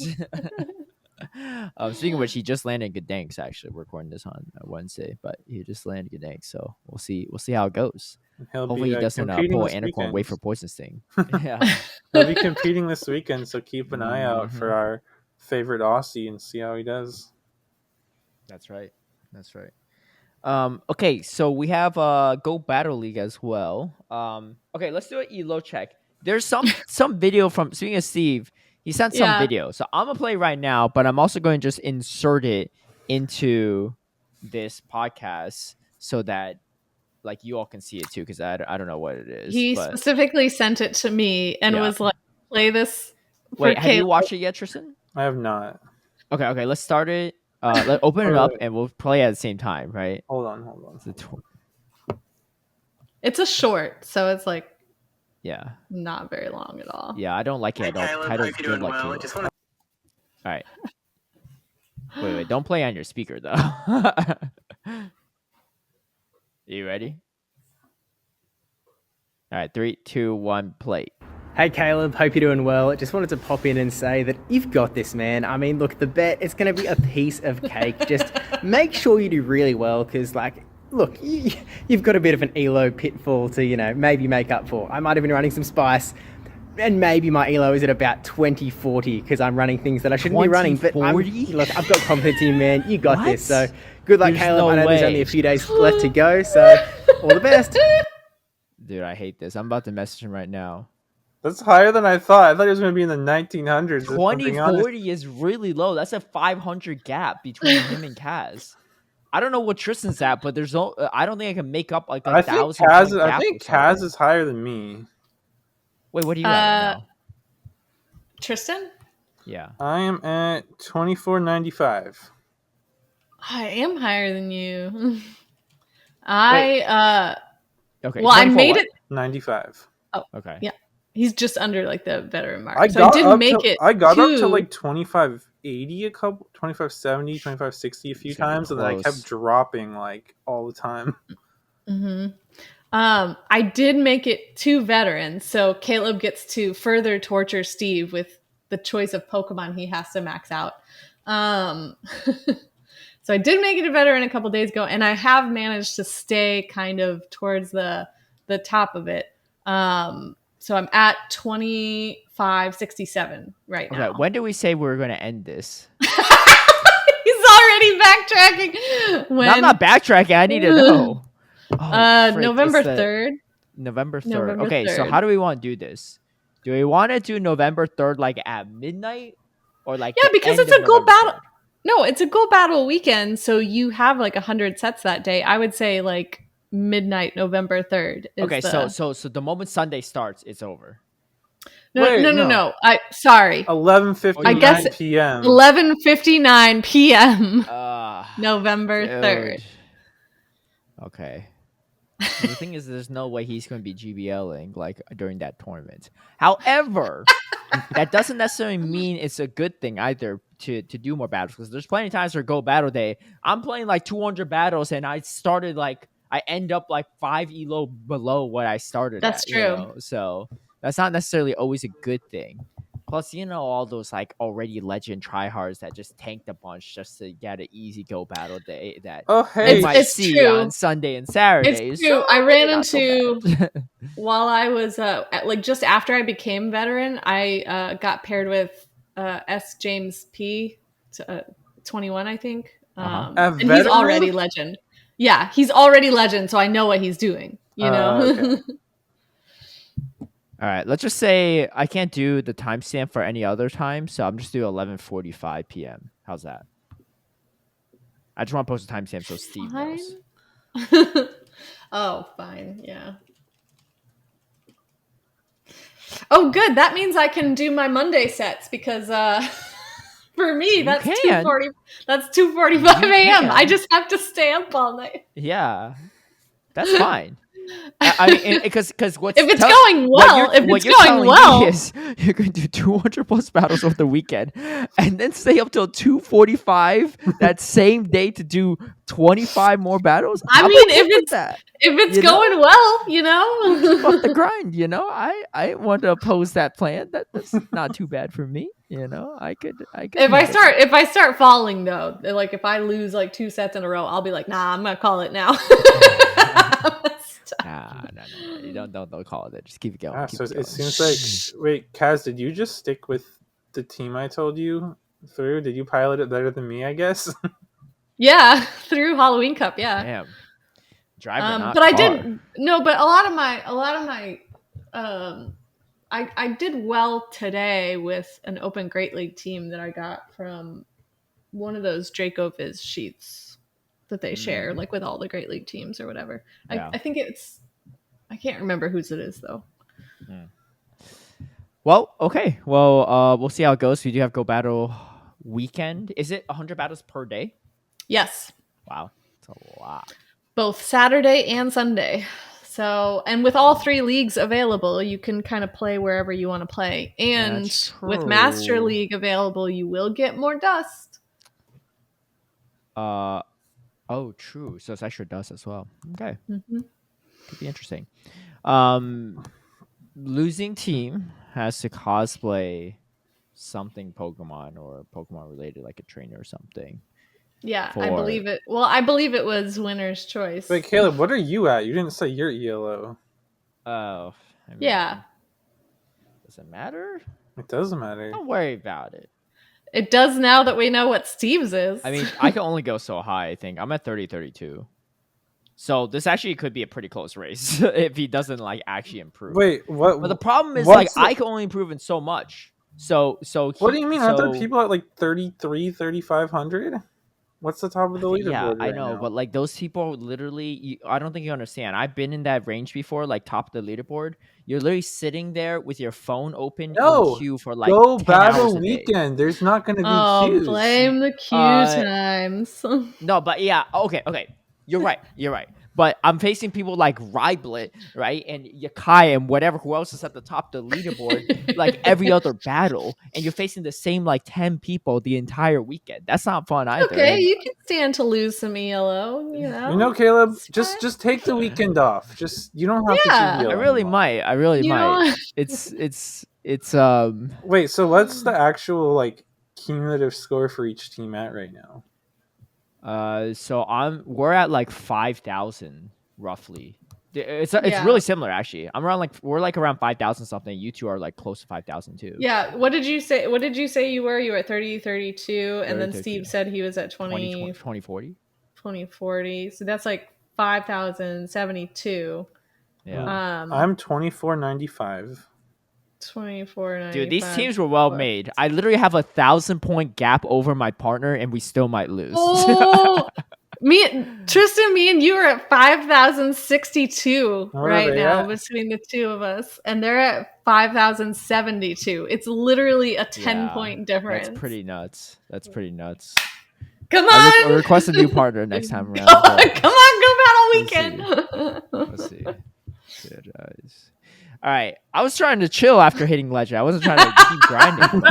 Speaking of which, he just landed Gigantamax. Actually, we're recording this on Wednesday, but he just landed Gigantamax, so we'll see how it goes. Hopefully, he doesn't pull an Anacorn wait for Poison Sting. Yeah, he'll be competing this weekend, so keep an eye out for our favorite Aussie and see how he does. That's right. Okay, so we have Go Battle League as well. Okay, let's do an ELO check. There's some video from, speaking of Steve, he sent some video. So I'm gonna play right now, but I'm also going to just insert it into this podcast so that like you all can see it too, because I don't know what it is. He specifically sent it to me and was like, play this. Wait, have you watched it yet, Tristen? I have not. Okay, let's start it. Let's open it up and we'll play at the same time, right? Hold on. It's a short, so it's like not very long at all. Yeah, I don't like it at all. Title's good like well. All right. Wait, don't play on your speaker though. You ready? All right, 3, 2, 1, play. Hey Caleb, hope you're doing well. Just wanted to pop in and say that you've got this, man. I mean, look, the bet, it's going to be a piece of cake. Just make sure you do really well, because, like, look, you've got a bit of an ELO pitfall to, you know, maybe make up for. I might have been running some spice, and maybe my ELO is at about 2040, because I'm running things that I shouldn't be running. But look, I've got confidence in you, man. You got this. So good luck, Caleb. I know there's only a few days left to go, so all the best. Dude, I hate this. I'm about to message him right now. That's higher than I thought. I thought it was going to be in the 1900s. 2040 is really low. That's a 500 gap between him and Kaz. I don't know what Tristan's at, but there's no. I don't think I can make up like 1,000 point gap. I think Kaz is higher than me. Wait, what are you at now? Tristan? Yeah. I am at 2495. I am higher than you. Okay. Well, I made it 95. Oh, okay. Yeah. He's just under like the veteran mark. I got up to like 2580 2570, 2560 a few times, and then I kept dropping like all the time. Mm-hmm. I did make it to veteran, so Caleb gets to further torture Steve with the choice of Pokemon he has to max out. So I did make it to veteran a couple days ago, and I have managed to stay kind of towards the top of it. So I'm at 2567 right now. Okay, when did we say we were going to end this? He's already backtracking. No, I'm not backtracking. I need to know. November 3rd. November 3rd. Okay, so how do we want to do this? Do we want to do November 3rd like at midnight? Or like because it's a go battle. No, it's a go battle weekend, so you have like 100 sets that day. I would say like midnight November 3rd. Okay, so the moment Sunday starts, it's over. No. Sorry. 11:59 p.m. 11:59 p.m. November 3rd. Okay. The thing is, there's no way he's going to be GBLing like during that tournament. However, that doesn't necessarily mean it's a good thing either to do more battles, because there's plenty of times where go battle day, I'm playing like 200 battles and I started like I end up like 5 elo below what I started. That's true. You know? So that's not necessarily always a good thing. Plus, all those like already legend tryhards that just tanked a bunch just to get an easy go battle day that you might see true. on Sunday and Saturdays. It's true. So I ran into while I was like just after I became veteran, I got paired with S. James P. 21, I think. And he's already legend. Yeah, he's already legend, so I know what he's doing. Okay. All right, let's just say I can't do the timestamp for any other time, so I'm just doing 11:45 p.m. How's that? I just want to post a timestamp so Steve knows. Oh, fine. Yeah. Oh, good. That means I can do my Monday sets because for me that's 2:40. That's 2:45 a.m. I just have to stay up all night. Yeah, that's fine. I mean, because what's if it's going well, is you're going to do 200 plus battles over the weekend, and then stay up till 2:45 that same day to do 25 more battles. I mean, if it's going well, keep up the grind. I want to oppose that plan. That's not too bad for me. I could. If I start falling though, like if I lose like 2 sets in a row, I'll be like, nah, I'm gonna call it now. No. You don't call it. Just keep it going. It seems like. Wait, Kaz, did you just stick with the team I told you through? Did you pilot it better than me? I guess. Yeah, through Halloween Cup. Yeah. Damn. Driver, but I did no. But a lot of my. I did well today with an Open Great League team that I got from one of those Dracoviz sheets that they share, like with all the Great League teams or whatever. Yeah. I think I can't remember whose it is though. Well, okay. Well, we'll see how it goes. We do have Go Battle weekend. Is it 100 battles per day? Yes. Wow. That's a lot. Both Saturday and Sunday. So, and with all 3 leagues available, you can kind of play wherever you want to play. And with Master League available, you will get more dust. Oh, true. So it's extra dust as well. Okay. Mm-hmm. Could be interesting. Losing team has to cosplay something Pokemon or Pokemon related, like a trainer or something. Yeah, I believe it. Well, I believe it was winner's choice. Wait, Caleb, what are you at? You didn't say your ELO. Oh. Yeah. Does it matter? It doesn't matter. Don't worry about it. It does now that we know what Steve's is. I mean, I can only go so high, I think. I'm at 30-32. So this actually could be a pretty close race if he doesn't like actually improve. Wait, what? But the problem is what's I can only improve in so much. So what do you mean? Aren't there people at like 3,500? What's the top of the leaderboard Yeah, I right know, now? but like those people literally, I don't think you understand. I've been in that range before, like top of the leaderboard. You're literally sitting there with your phone open in queue for like go 10 battle hours a day. weekend. There's not going to be queues. Blame the queue times. No, but yeah, okay. You're right. But I'm facing people like Ryblet, right? And Yakai and whatever, who else is at the top of the leaderboard, like every other battle. And you're facing the same like 10 people the entire weekend. That's not fun either. Okay, you can stand to lose some ELO, you know? You know, Caleb, just take the weekend off. You don't have to keep I really might. It's Wait, so what's the actual like cumulative score for each team at right now? So we're at like 5,000 roughly. It's really similar actually. We're around 5,000 something. You two are like close to 5,000 too. Yeah. What did you say? What did you say you were? You were at 30, 32, and then Steve said he was at 2040. 2040. So that's like 5,072. Yeah. I'm 2495. 2495. Dude, these teams were well made. I literally have 1,000 point gap over my partner, and we still might lose. Oh, Tristen, me and you are at 5,062 right now between the two of us, and they're at 5,072. It's literally a 10-point difference. That's pretty nuts. Come on, I'll request a new partner next time around. Come on, go battle weekend. Let's see. All right, I was trying to chill after hitting legend. I wasn't trying to keep grinding.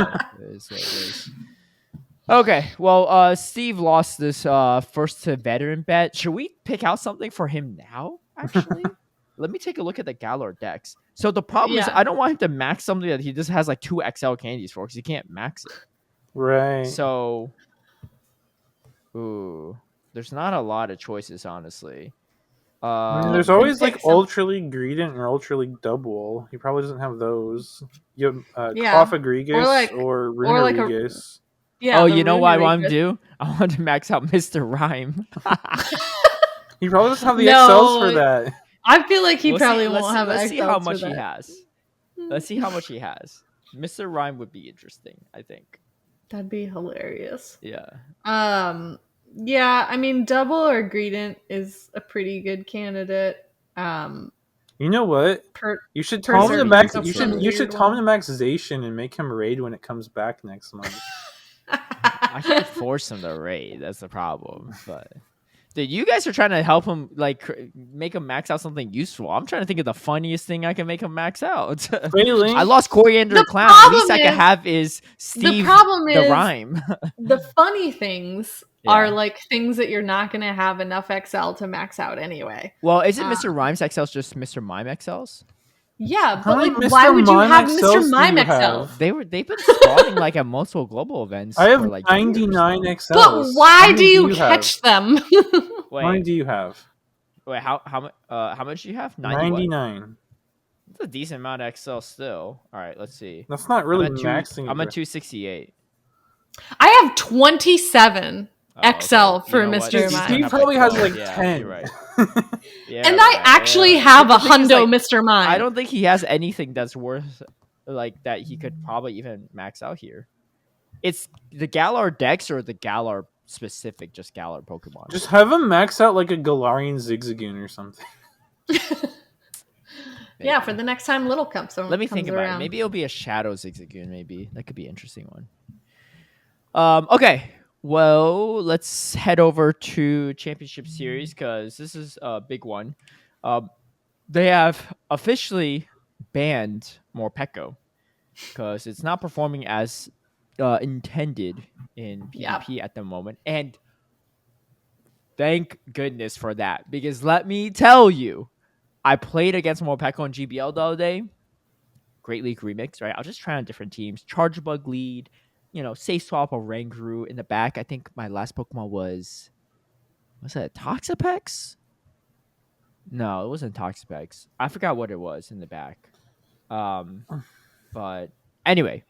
Okay, well, Steve lost this first to veteran bet. Should we pick out something for him now? Actually, let me take a look at the Galar decks. So the problem is, I don't want him to max something that he just has like 2 XL candies for, because he can't max it. Right. So, there's not a lot of choices, honestly. There's always like Ultra League Greedent or Ultra League Double. He probably doesn't have those. You have Clofagrigus or Runerigus. Oh, you know what I want to do? I want to max out Mr. Rhyme. He probably doesn't have the XLs for that. I feel like he probably won't have XLs. Let's see how much he has. Let's see how much he has. Mr. Rhyme would be interesting, I think. That'd be hilarious. Yeah. Yeah, I mean, Double or Greedent is a pretty good candidate. You know what? You should tell him to max. You should tell him to max Zacian and make him raid when it comes back next month. I can't force him to raid. That's the problem. But dude, you guys are trying to help him, like, make him max out something useful. I'm trying to think of the funniest thing I can make him max out. I lost Coriander Clown. The least I can have is Steve the Rhyme. The funny things are like things that you're not going to have enough XL to max out anyway. Well, isn't Mr. Rhyme's XLs just Mr. Mime XLs? Yeah, but like, why would you have Mr. Mime XLs? They've been spawning like at multiple global events. I have for like 99 XLs. But why do you catch them? How many do you have? Wait, how much do you have? 99. That's a decent amount of XL still. All right, let's see. That's not really maxing. I'm at 268. I have 27 XL for Mr. Mime. Steve probably has like 10. You're right. And I actually have a hundo Mr. Mime. I don't think he has anything that's worth like that he could probably even max out here. It's the Galar Dex or the Galar specific, just Galar Pokemon. Just have him max out like a Galarian Zigzagoon or something. Yeah, for the next time Little comes around. Let me think about it. Maybe it'll be a Shadow Zigzagoon. Maybe that could be an interesting one. Okay. Well, let's head over to Championship Series because this is a big one. They have officially banned Morpeko because it's not performing as intended in PvP at the moment. And thank goodness for that, because let me tell you, I played against Morpeko on GBL the other day. Great League Remix, right? I was just trying on different teams. Charge Bug lead. Safe swap a Ranguru in the back. I think my last Pokemon was that Toxapex? No, it wasn't Toxapex. I forgot what it was in the back. But anyway,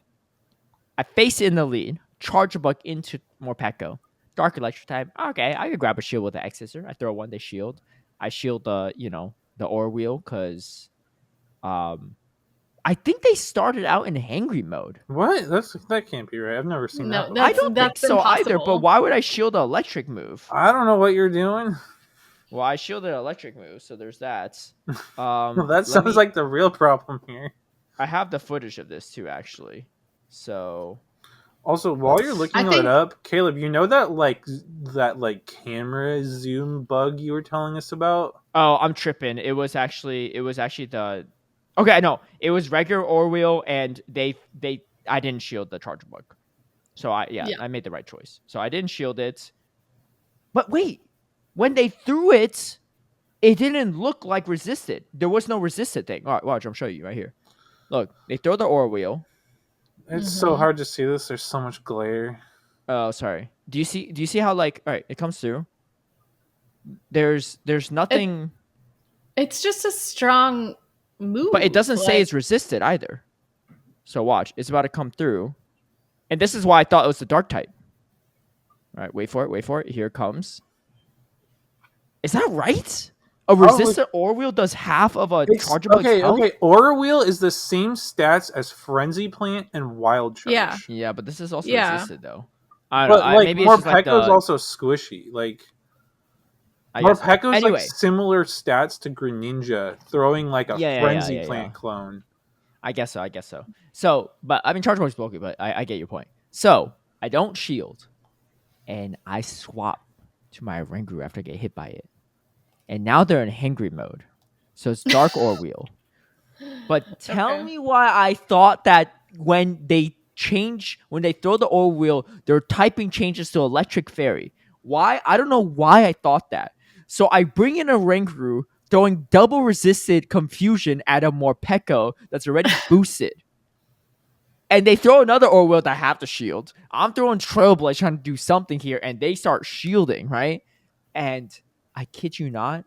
I face it in the lead. Charge a Bug into Morpeko. Dark Electric type. Okay, I could grab a shield with the X-Scissor. I throw one, they shield. I shield the ore wheel because I think they started out in hangry mode. What? That can't be right. I've never seen that before. I don't think so either, but why would I shield the electric move? I don't know what you're doing. Well, I shielded electric move, so there's that. Well, that sounds like the real problem here. I have the footage of this too, actually. So, also, while you're looking it up, Caleb, you know that camera zoom bug you were telling us about? Oh, I'm tripping. It was actually the. Okay, no, it was regular ore wheel, and I didn't shield the charger bug. So I made the right choice. So I didn't shield it. But wait, when they threw it, it didn't look like resisted. There was no resisted thing. All right, watch. I'm showing you right here. Look, they throw the ore wheel. It's so hard to see this. There's so much glare. Oh, sorry. Do you see how all right, it comes through? There's nothing. It's just a strong move. But it doesn't say it's resisted either. So watch, it's about to come through. And this is why I thought it was the dark type. All right, wait for it. Here it comes. Is that right? A resistant ore wheel does half of a charger bug's health? Okay. Ore wheel is the same stats as Frenzy Plant and Wild Charge. Yeah, but this is also resisted though. I don't know. Maybe it's Morpeko's also squishy. Morpeko's similar stats to Greninja, throwing a Frenzy Plant clone. I guess so. So, but I mean, Charge Bug's bulky, but I get your point. So, I don't shield, and I swap to my Rangaroo after I get hit by it. And now they're in hangry mode. So it's dark ore wheel. But tell me why I thought that when they throw the ore wheel, their typing changes to electric fairy. Why? I don't know why I thought that. So I bring in a Rangaroo, throwing double resisted confusion at a Morpeko that's already boosted. And they throw another ore wheel that I have to shield. I'm throwing Trailblaze trying to do something here, and they start shielding, right? And I kid you not,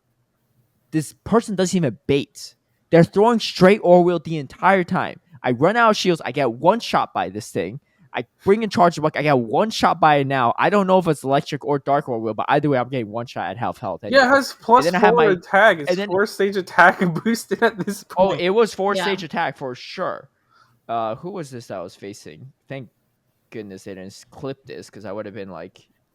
this person doesn't even bait. They're throwing straight ore wheel the entire time. I run out of shields. I get one shot by this thing. I bring in Charger Bug. I get one shot by it now. I don't know if it's electric or dark ore wheel, but either way, I'm getting one shot at health. Anyway. Yeah, it has +4 attack. It's 4-stage attack and boosted at this point. Oh, it was 4-stage attack for sure. Who was this that I was facing? Thank goodness they didn't clip this because I would have been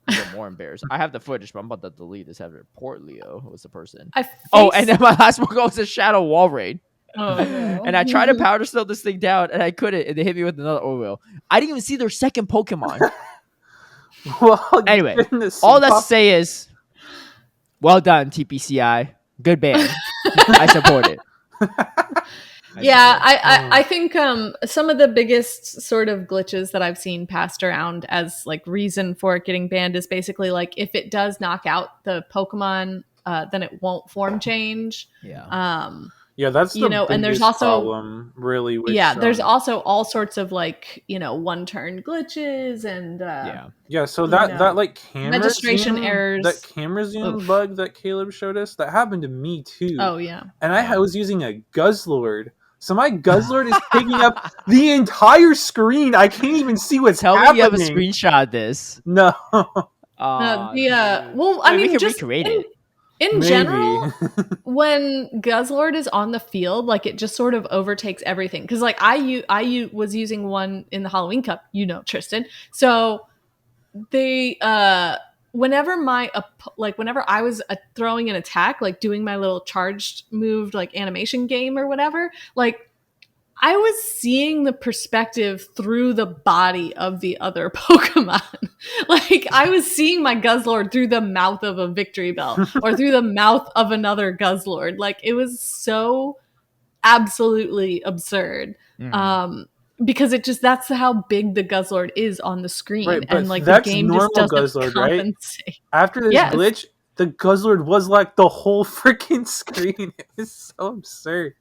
even more embarrassed. I have the footage, but I'm about to delete this after. Portleo was the person. And then my last one was a Shadow Wall Raid. Oh, no. And I tried to powder slow this thing down, and I couldn't. And they hit me with another ore wheel. I didn't even see their second Pokemon. Well, anyway, all that to say is, well done, TPCI. Good band. I support it. I think some of the biggest sort of glitches that I've seen passed around as reason for it getting banned is basically if it does knock out the Pokemon, then it won't form change. Yeah, that's the biggest and there's also problem, really. With there's also all sorts of one-turn glitches and so that camera registration zoom, errors, that camera zoom bug that Caleb showed us, that happened to me too. Oh yeah, and I was using a Guzzlord. So my Guzzlord is taking up the entire screen. I can't even see what's happening. Tell me you have a screenshot of this. No. Well, I mean, we can just recreate it. In general, when Guzzlord is on the field, it just sort of overtakes everything. Because I was using one in the Halloween Cup, Tristen. So they whenever I was throwing an attack, doing my little charged moved animation game or whatever, I was seeing the perspective through the body of the other Pokemon. I was seeing my Guzzlord through the mouth of a Victory Bell or through the mouth of another Guzzlord. It was so absolutely absurd. Because that's how big the Guzzlord is on the screen. Right, and the game just doesn't Guzzlord, compensate. Right? After this glitch, the Guzzlord was the whole freaking screen. It was so absurd.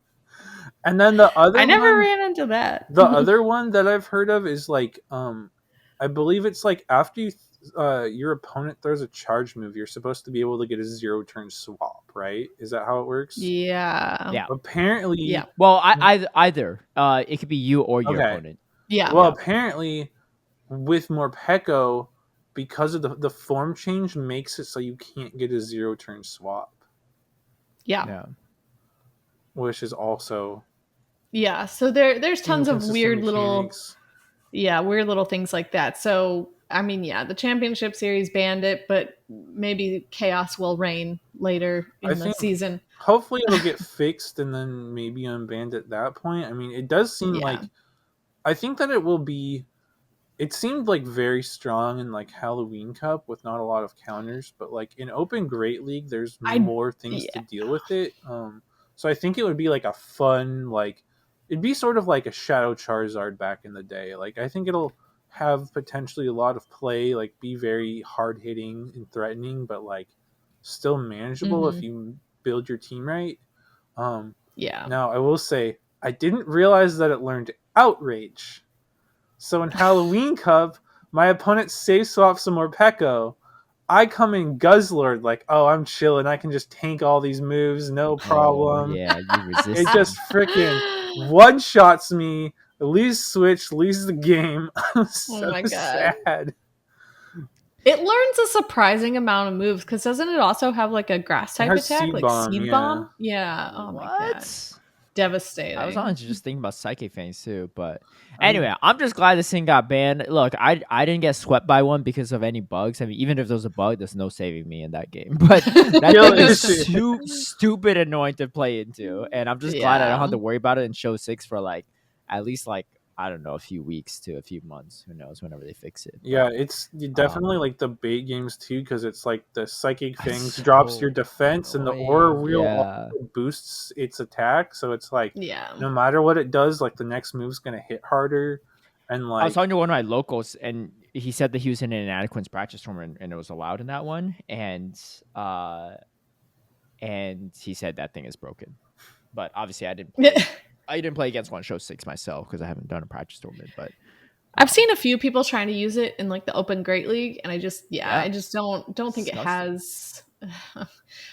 And then the other I never ran into that. The other one that I've heard of is I believe it's after you your opponent throws a charge move, you're supposed to be able to get a 0-turn swap, right? Is that how it works? Yeah. Apparently. Yeah. Well, either. It could be you or your opponent. Yeah. Well, apparently, with Morpeko, because of the form change, makes it so you can't get a 0-turn swap. Yeah. Which is also so there's tons of inconsistent weird mechanics. weird little things like that. So I mean, the championship series banned it, but maybe chaos will reign later in the season. Hopefully it'll get fixed and then maybe unbanned at that point. I mean, it does seem like, I think that it seemed like very strong in like Halloween Cup with not a lot of counters, but like in Open Great League, there's more things to deal with it. So I think it would be like a fun, like, it'd be sort of like a Shadow Charizard back in the day. Like, I think it'll have potentially a lot of play, like be very hard hitting and threatening, but like still manageable if you build your team right. Now I will say I didn't realize that it learned Outrage. So in Halloween Cup, my opponent safe swaps some Morpeko. I come in Guzzlord, like, oh, I'm chilling. I can just tank all these moves, no problem. You resist. It just freaking one-shots me, loses switch, loses the game. I'm so sad. It learns a surprising amount of moves, because doesn't it also have like a grass type attack? Seed like Bomb, Seed Bomb? Yeah. Oh my god. Devastating. I was honestly just thinking about Psychic Fangs too, but anyway, I'm just glad this thing got banned. Look, I didn't get swept by one because of any bugs. I mean, even if there was a bug, there's no saving me in that game. But that thing is stupid annoying to play into, and I'm just glad I don't have to worry about it in Show 6 for like at least like, I don't know, a few weeks to a few months. Who knows, whenever they fix it. Yeah, it's definitely like the bait games too, because it's like the Psychic Fangs drops your defense and the Aura Wheel also boosts its attack. So it's like, no matter what it does, like the next move's going to hit harder. And like, I was talking to one of my locals, and he said that he was in an Inadequate's practice tournament and it was allowed in that one. And he said that thing is broken. But obviously I didn't play. I didn't play against one Show 6 myself because I haven't done a practice tournament, but I've seen a few people trying to use it in like the Open Great League, and I just don't think it has.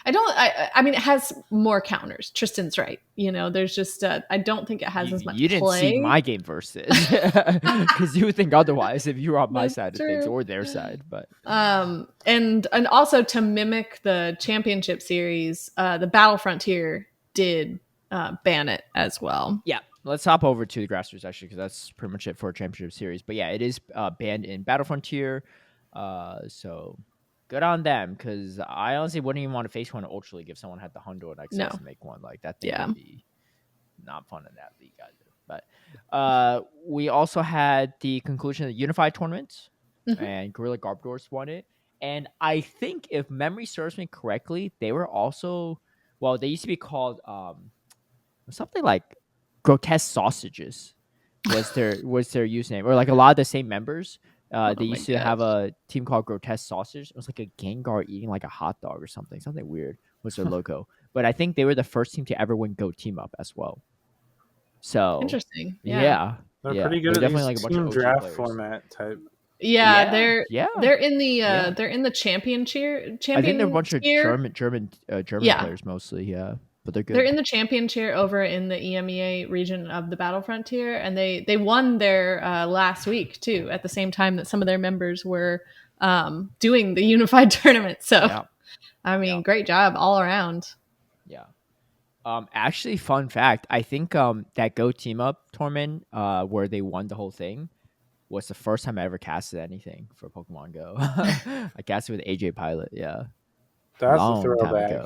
I mean, it has more counters. Tristan's right. There's just I don't think it has as much. You didn't see my game versus because you would think otherwise if you were on my side of things or their side. But and also to mimic the championship series, the Battle Frontier did ban it as well. Yeah, let's hop over to the Grassroots actually, because that's pretty much it for a championship series. But yeah, it is banned in Battle Frontier, so good on them, because I honestly wouldn't even want to face one in Ultra League if someone had the Hundo and access to make one. Like that thing would be not fun in that league either. But we also had the conclusion of the Unified Tournament, and Gorilla Garbodors won it. And I think, if memory serves me correctly, they were also, well, they used to be called something like Grotesque Sausages was their username, or like a lot of the same members. They used to have a team called Grotesque Sausage. It was like a Gengar eating like a hot dog or something weird was their logo. But I think they were the first team to ever win Go Team Up as well. So interesting. They're pretty good at these team draft format type. They're in the they're in the championship. I think they're a bunch of German players mostly. Yeah. But they're good. They're in the champion tier over in the EMEA region of the Battle Frontier, and they won their last week too, at the same time that some of their members were doing the unified tournament. So, I mean, great job all around. Yeah. Actually, fun fact: I think that Go Team Up tournament where they won the whole thing was the first time I ever casted anything for Pokemon Go. I casted with AJ Pilot. Yeah, that's a throwback.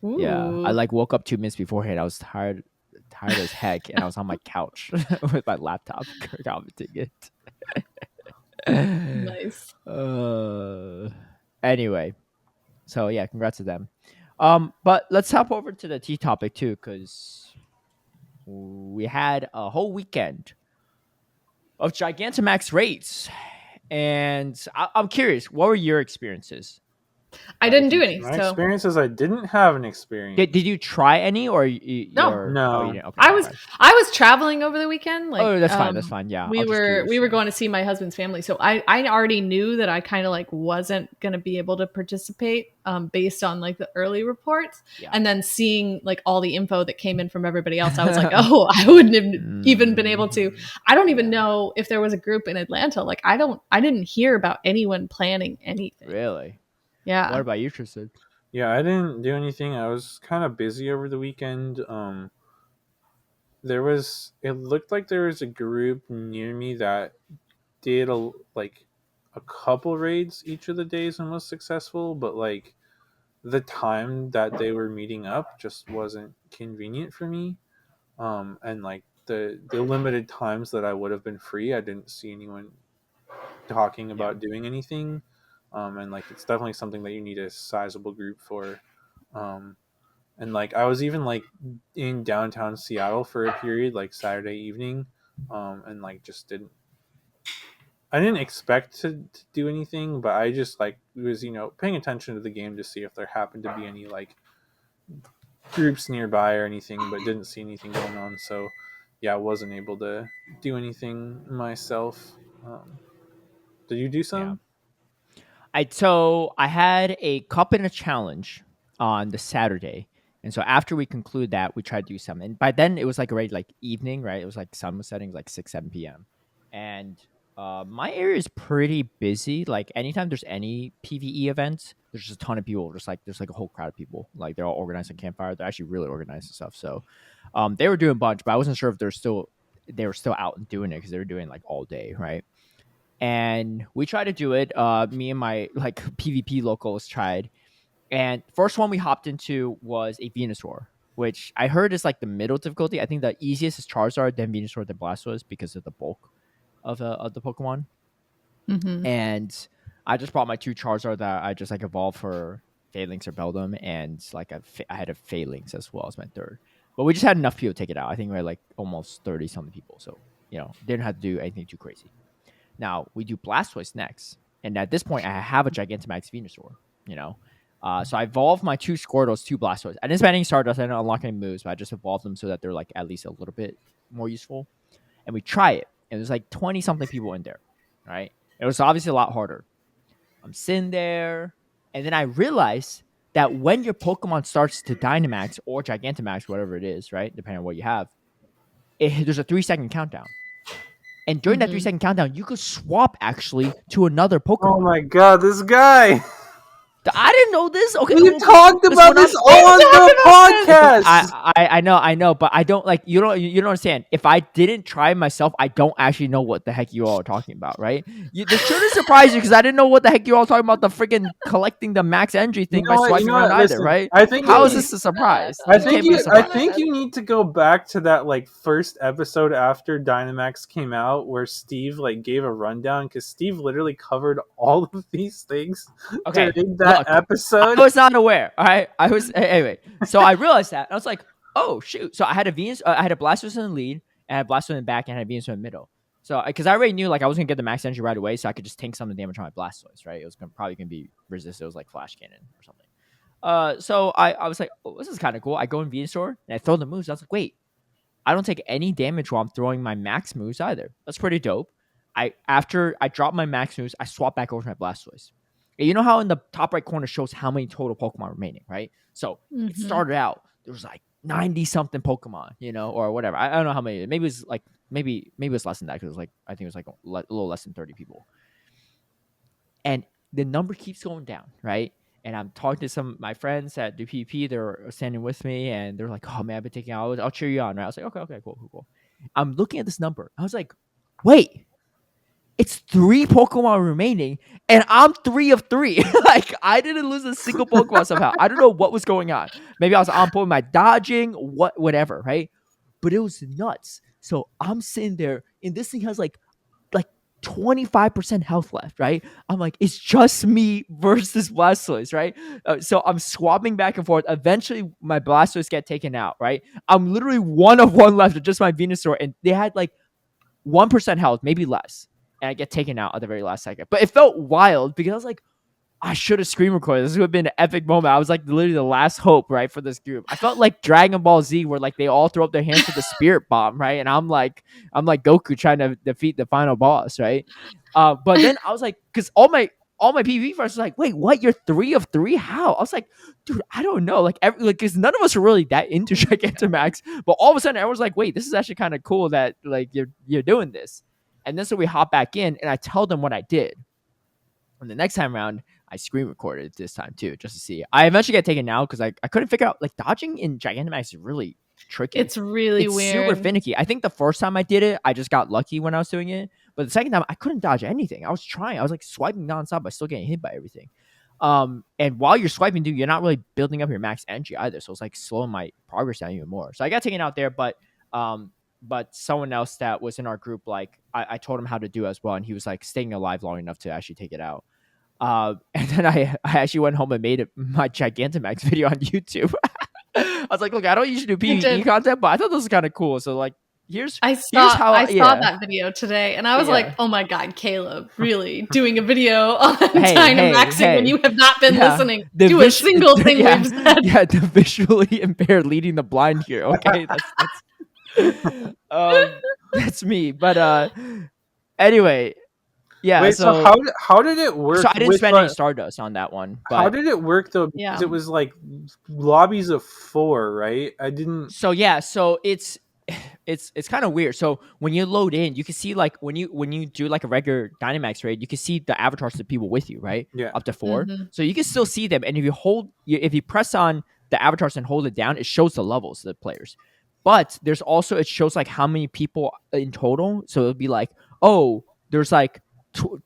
Ooh. Yeah, I like woke up 2 minutes beforehand. I was tired as heck, and I was on my couch with my laptop commenting it. Nice. Anyway, so yeah, congrats to them. But let's hop over to the tea topic too, because we had a whole weekend of Gigantamax raids, and I'm curious, what were your experiences? I didn't do any. My experience is I didn't have an experience. Did you try any, or no? Oh, you didn't? Okay, I was traveling over the weekend. Like, that's fine. That's fine. Yeah, we were going to see my husband's family, so I already knew that I kind of like wasn't going to be able to participate based on like the early reports, and then seeing like all the info that came in from everybody else. I was like, oh, I wouldn't have even been able to. I don't even know if there was a group in Atlanta. Like, I didn't hear about anyone planning anything. Really? Yeah. What about you, Tristen? Yeah, I didn't do anything. I was kind of busy over the weekend. It looked like there was a group near me that did a couple raids each of the days and was successful, but like the time that they were meeting up just wasn't convenient for me. And like the limited times that I would have been free, I didn't see anyone talking about doing anything. And like it's definitely something that you need a sizable group for. Um, and like I was even like in downtown Seattle for a period, like Saturday evening, and like just didn't. I didn't expect to do anything, but I just like was paying attention to the game to see if there happened to be any like groups nearby or anything, but didn't see anything going on. So yeah, I wasn't able to do anything myself. Did you do Yeah. some? I had a cup and a challenge on the Saturday. And so after we conclude that, we tried to do something. And by then it was like already like evening, right? It was like sun was setting, like 6, 7 p.m. And my area is pretty busy. Like anytime there's any PvE events, there's just a ton of people. There's like a whole crowd of people. Like they're all organized in campfire. They're actually really organized and stuff. So they were doing a bunch, but I wasn't sure if they were still out and doing it because they were doing like all day, right? And we tried to do it. Me and my like PvP locals tried. And first one we hopped into was a Venusaur, which I heard is like the middle difficulty. I think the easiest is Charizard, then Venusaur, then Blastoise because of the bulk of the Pokemon. Mm-hmm. And I just brought my 2 Charizard that I just like evolved for Phalanx or Beldum, and like I had a Phalanx as well as my third. But we just had enough people to take it out. I think we had like almost 30 something people, so didn't have to do anything too crazy. Now we do Blastoise next, and at this point I have a Gigantamax Venusaur. So I evolved my 2 Squirtles, 2 Blastoise. I didn't spend any Stardust, I didn't unlock any moves, but I just evolved them so that they're like at least a little bit more useful. And we try it, and there's like 20 something people in there, right? It was obviously a lot harder. I'm sitting there, and then I realized that when your Pokemon starts to Dynamax or Gigantamax, whatever it is, right, depending on what you have, there's a 3-second countdown. And during that 3-second countdown, you could swap actually to another Pokemon. Oh my god, this guy! I didn't know this. Okay, we talked about this on the podcast. I know, but I don't like you don't understand. If I didn't try myself, I don't actually know what the heck you all are talking about, right? This shouldn't surprise you because I didn't know what the heck you all talking about the freaking collecting the max energy thing by swiping around either, right? I think how is this a surprise? I think you need to go back to that like first episode after Dynamax came out where Steve like gave a rundown because Steve literally covered all of these things. Okay. Episode. I was not aware. All right, I was anyway. So I realized that I was like, "Oh shoot!" So I had a Blastoise in the lead, and I had Blastoise in the back, and I had Venusaur in the middle. So because I already knew like I was gonna get the max energy right away, so I could just tank some of the damage on my Blastoise. Right, it was probably gonna be resisted. It was like Flash Cannon or something. So I was like, "Oh, this is kind of cool." I go in Venusaur and I throw the moves. I was like, "Wait, I don't take any damage while I'm throwing my max moves either." That's pretty dope. After I drop my max moves, I swap back over to my Blastoise. You know how in the top right corner shows how many total Pokemon remaining, right? So it started out, there was like 90 something Pokemon, or whatever. I don't know how many. Maybe it was like maybe it was less than that because I think it was like a little less than 30 people. And the number keeps going down, right? And I'm talking to some of my friends at the PvP. They're standing with me, and they're like, "Oh man, I've been taking out. I'll cheer you on." Right? I was like, "Okay, cool." I'm looking at this number. I was like, "Wait." It's 3 Pokemon remaining, and I'm 3 of 3. Like, I didn't lose a single Pokemon somehow. I don't know what was going on. Maybe I was on point with my dodging, whatever, right? But it was nuts. So I'm sitting there, and this thing has like 25% health left, right? I'm like, it's just me versus Blastoise, right? So I'm swapping back and forth. Eventually, my Blastoise get taken out, right? I'm literally 1 of 1 left with just my Venusaur, and they had like 1% health, maybe less. And I get taken out at the very last second. But it felt wild because I was like, I should have screen recorded. This would have been an epic moment. I was like literally the last hope, right, for this group. I felt like Dragon Ball Z where like they all throw up their hands to the spirit bomb, right? And I'm like Goku trying to defeat the final boss, right? But then I was like, because all my PvP friends was like, wait, what? You're 3 of 3? How? I was like, dude, I don't know. Like, because none of us are really that into Gigantamax. But all of a sudden, everyone's like, wait, this is actually kind of cool that like you're doing this. And then so we hop back in, and I tell them what I did. And the next time around, I screen recorded this time too, just to see. I eventually got taken out because I couldn't figure out, like, dodging in Gigantamax is really tricky. It's really weird. Super finicky. I think the first time I did it, I just got lucky when I was doing it. But the second time, I couldn't dodge anything. I was trying. I was like swiping nonstop, but still getting hit by everything. And while you're swiping, dude, you're not really building up your max energy either. So it's like slowing my progress down even more. So I got taken out there, but someone else that was in our group, like, I told him how to do as well, and he was like staying alive long enough to actually take it out. And then I actually went home and made my Gigantamax video on YouTube. I was like, look, I don't usually do PvE content, but I thought this was kind of cool. So like, I saw that video today, and I was like, oh my god, Caleb, really doing a video on Dynamaxing when you have not been listening to a single thing we've said. Yeah, the visually impaired leading the blind here. Okay, that's me. But anyway. Yeah. Wait, so how did it work? So I didn't spend any Stardust on that one. But how did it work though? Because it was like lobbies of 4, right? I didn't. So yeah, so it's kind of weird. So when you load in, you can see, like, when you do like a regular Dynamax raid, you can see the avatars of the people with you, right? Yeah. Up to 4. Mm-hmm. So you can still see them, and if you press on the avatars and hold it down, it shows the levels of the players. But there's also, it shows like how many people in total. So it'll be like, oh, there's like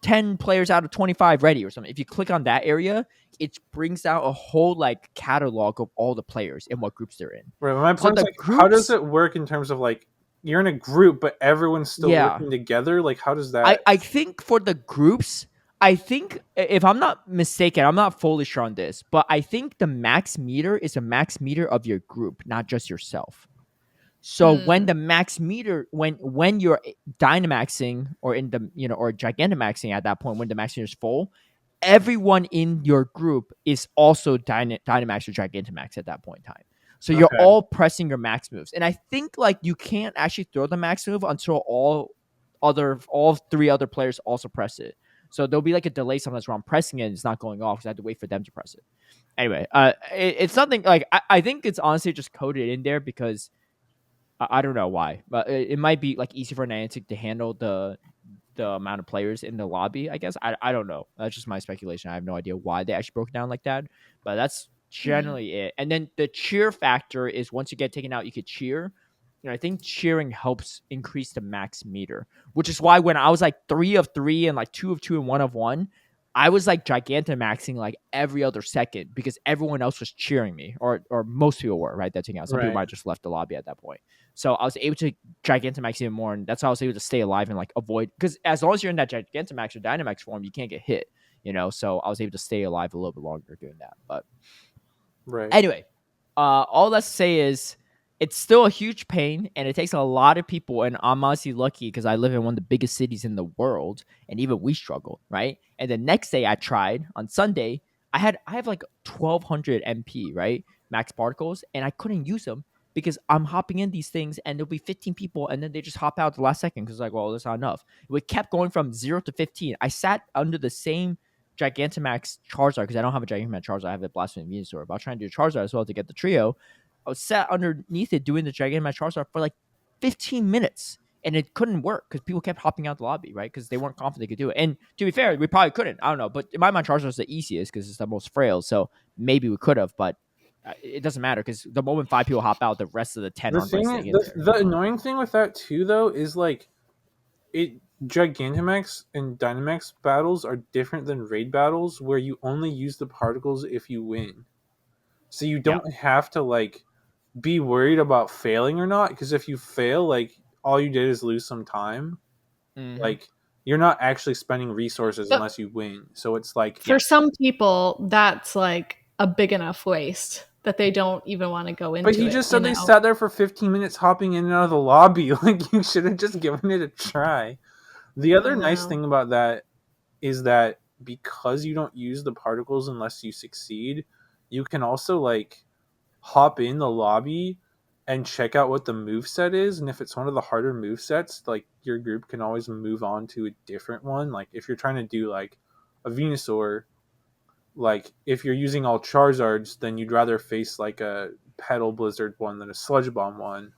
10 players out of 25 ready or something. If you click on that area, it brings out a whole like catalog of all the players and what groups they're in. Right. My point is, like, how does it work in terms of, like, you're in a group, but everyone's still working together? Like, how does that? I think for the groups, I think, if I'm not mistaken, I'm not fully sure on this, but I think the max meter is a max meter of your group, not just yourself. So when the max meter, when you're Dynamaxing or in the, or Gigantamaxing at that point, when the max meter is full, everyone in your group is also Dynamax or Gigantamax at that point in time. So you're all pressing your max moves. And I think, like, you can't actually throw the max move until all 3 other players also press it. So there'll be like a delay sometimes where I'm pressing it and it's not going off because I have to wait for them to press it. Anyway, it's nothing like, I think it's honestly just coded in there because I don't know why, but it might be like easy for Niantic to handle the amount of players in the lobby, I guess. I don't know. That's just my speculation. I have no idea why they actually broke it down like that, but that's generally it. And then the cheer factor is, once you get taken out, you could cheer. And I think cheering helps increase the max meter, which is why when I was like 3 of 3 and like 2 of 2 and 1 of 1, I was like Gigantamaxing like every other second because everyone else was cheering me, or most people were, right? That's taking out. Some people might have just left the lobby at that point. So I was able to Gigantamax even more, and that's how I was able to stay alive and like avoid, because as long as you're in that Gigantamax or Dynamax form, you can't get hit, So I was able to stay alive a little bit longer doing that. But anyway, all that's to say is, it's still a huge pain, and it takes a lot of people, and I'm honestly lucky because I live in one of the biggest cities in the world, and even we struggled, right? And the next day I tried, on Sunday, I have like 1200 MP, right? Max particles, and I couldn't use them because I'm hopping in these things, and there'll be 15 people, and then they just hop out at the last second because, like, well, that's not enough. We kept going from 0 to 15. I sat under the same Gigantamax Charizard because I don't have a Gigantamax Charizard. I have a Blasphemy Venusaur, but I'll try and do a Charizard as well to get the trio. I was sat underneath it doing the Gigantamax Charizard for like 15 minutes, and it couldn't work because people kept hopping out the lobby, right? Because they weren't confident they could do it. And to be fair, we probably couldn't. I don't know. But in my mind, Charizard is the easiest because it's the most frail. So maybe we could have, but it doesn't matter because the moment 5 people hop out, the rest of the 10 aren't staying in there. The annoying thing with that too, though, is like Gigantamax and Dynamax battles are different than raid battles where you only use the particles if you win. So you don't have to like be worried about failing or not, because if you fail, like, all you did is lose some time. Like, you're not actually spending resources unless you win. So it's like, for some people, that's like a big enough waste that they don't even want to go into. But you just said they sat there for 15 minutes hopping in and out of the lobby. Like, you should have just given it a try. The other nice thing about that is that because you don't use the particles unless you succeed, you can also like hop in the lobby and check out what the moveset is, and if it's one of the harder movesets, like, your group can always move on to a different one. Like, if you're trying to do like a Venusaur, like, if you're using all Charizards, then you'd rather face like a Petal Blizzard one than a Sludge Bomb one,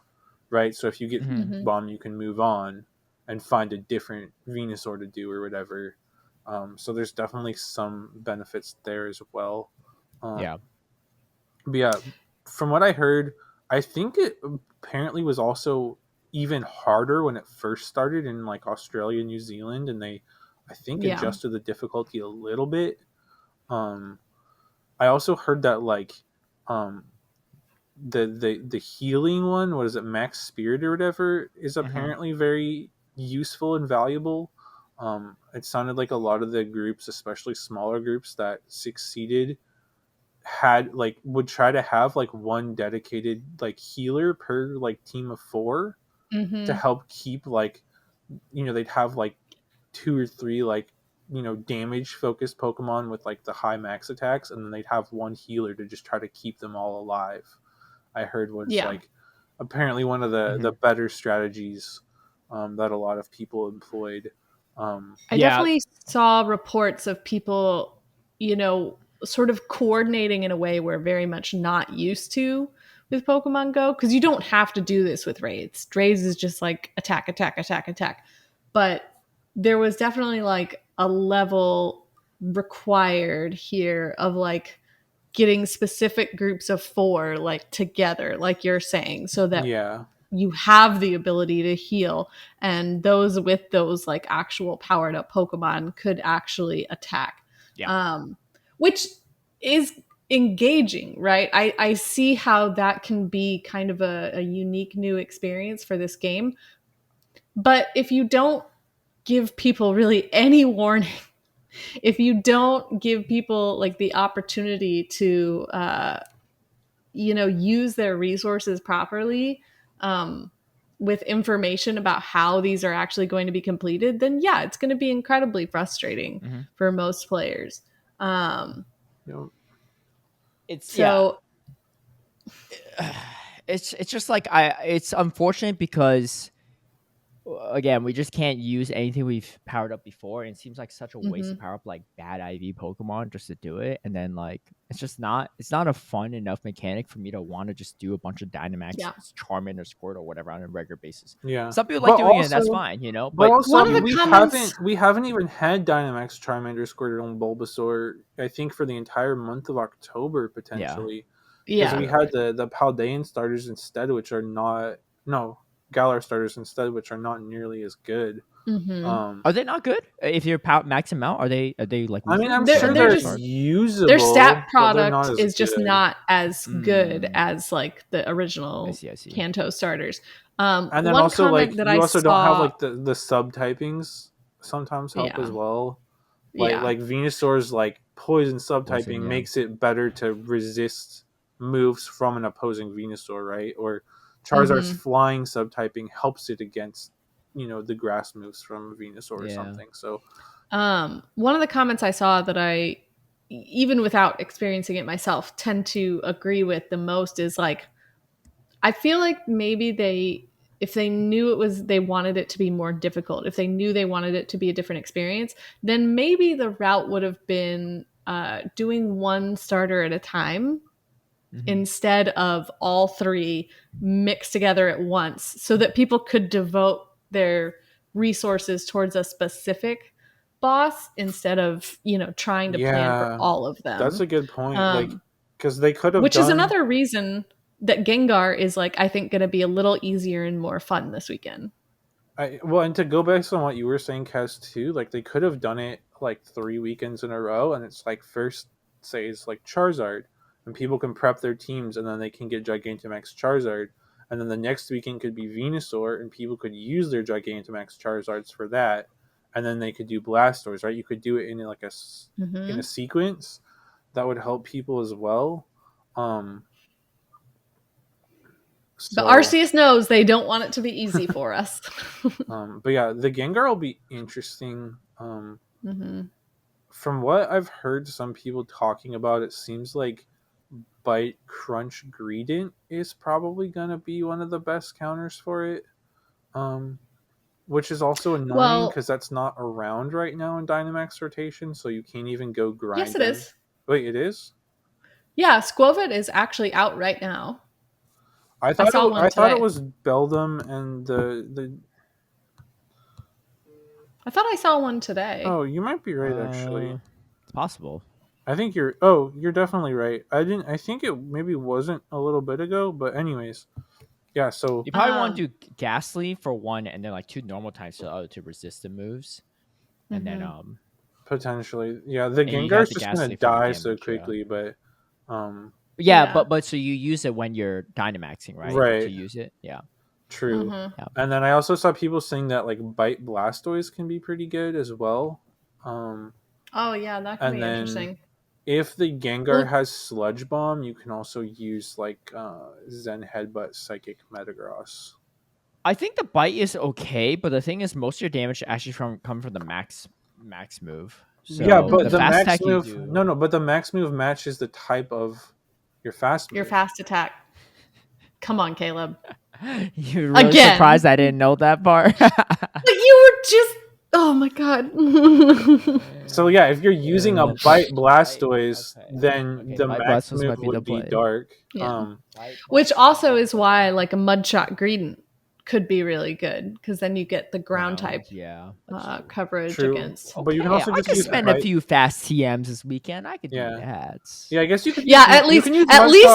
right? So if you get Bomb, you can move on and find a different Venusaur to do or whatever. So there's definitely some benefits there as well. Yeah. But yeah, from what I heard, I think it apparently was also even harder when it first started in like Australia, New Zealand, and they, I think, adjusted the difficulty a little bit. I also heard that like the healing one, what is it, Max Spirit or whatever, is apparently very useful and valuable. It sounded like a lot of the groups, especially smaller groups that succeeded, had like would try to have like one dedicated like healer per like team of 4 to help keep like, you know, they'd have like 2 or 3 like, you know, damage focused Pokemon with like the high max attacks, and then they'd have one healer to just try to keep them all alive. I heard was like apparently one of the better strategies that a lot of people employed. I definitely saw reports of people, you know, sort of coordinating in a way we're very much not used to with Pokemon Go, because you don't have to do this with raids. Raids is just like attack, attack, attack, attack. But there was definitely like a level required here of like getting specific groups of 4 like together, like you're saying, so that you have the ability to heal, and those with those like actual powered up Pokemon could actually attack. Which is engaging, right? I see how that can be kind of a unique new experience for this game. But if you don't give people really any warning, if you don't give people like the opportunity to you know, use their resources properly, with information about how these are actually going to be completed, then yeah, it's going to be incredibly frustrating for most players. It's so it's just like it's unfortunate because again, we just can't use anything we've powered up before, and it seems like such a waste to power up like bad IV Pokemon just to do it, and then like it's not a fun enough mechanic for me to want to just do a bunch of Dynamax, Charmander, Squirtle, or whatever on a regular basis. Some people like doing it, that's fine, you know. But also, we haven't even had Dynamax, Charmander, Squirtle, and Bulbasaur, I think, for the entire month of October potentially. Because we had the Paldean starters instead, which are not Galar starters instead, which are not nearly as good. Are they not good? If you're max them out, are they like? I mean, I'm sure they're just usable. Their stat product is just not as good as like the original Kanto starters. And then also like you also don't have like the subtypings sometimes help as well. Like Venusaur's like poison subtyping makes it better to resist moves from an opposing Venusaur, right? Or Charizard's flying subtyping helps it against, you know, the grass moves from Venusaur or something. So one of the comments I saw that I, even without experiencing it myself, tend to agree with the most is like, I feel like maybe if they knew they wanted it to be more difficult, if they knew they wanted it to be a different experience, then maybe the route would have been doing one starter at a time instead of all 3 mixed together at once, so that people could devote their resources towards a specific boss instead of, you know, trying to plan for all of them. That's a good point. Like, because they could have is another reason that Gengar is like, I think, going to be a little easier and more fun this weekend. And to go back on what you were saying, Kaz, too, like they could have done it like 3 weekends in a row, and it's like first say it's like Charizard, and people can prep their teams, and then they can get Gigantamax Charizard, and then the next weekend could be Venusaur, and people could use their Gigantamax Charizards for that, and then they could do Blastoise, right? You could do it in like in a sequence that would help people as well. But Arceus knows they don't want it to be easy for us. But yeah, the Gengar will be interesting. From what I've heard some people talking about, it seems like Bite Crunch Greedent is probably going to be one of the best counters for it. Which is also annoying because that's not around right now in Dynamax rotation, so you can't even go grind. Yes, it is. Wait, it is? Yeah, Squovit is actually out right now. I thought it was Beldum and the I thought I saw one today. Oh, you might be right, actually. It's possible. I think you're definitely right. I think it maybe wasn't a little bit ago, but anyways. Yeah, so you probably want to do Ghastly for one, and then like 2 normal times for the other to resist the moves, and then potentially, yeah, the and you Gengar's have the just Ghastly gonna for the die damage, so quickly, but yeah, but so you use it when you're Dynamaxing, right? Right. To use it, yeah. True. And then I also saw people saying that like Bite Blastoise can be pretty good as well. Oh yeah, that can be interesting. If the Gengar has Sludge Bomb, you can also use like Zen Headbutt, Psychic Metagross. I think the Bite is okay, but the thing is, most of your damage actually come from the max move. So yeah, but the fast max attack move, you do... no, but the max move matches the type of your fast move. Your fast attack. Come on, Caleb. You're really surprised I didn't know that part. But you were just... Oh my god. So yeah, if you're using a Bite Blastoise, then the max move would be Dark. Yeah. Which also is why like a Mudshot Greedent could be really good, because then you get the ground type coverage against. But you can also just spend a few fast TMs this weekend. I could do that. Yeah, I guess you could. At least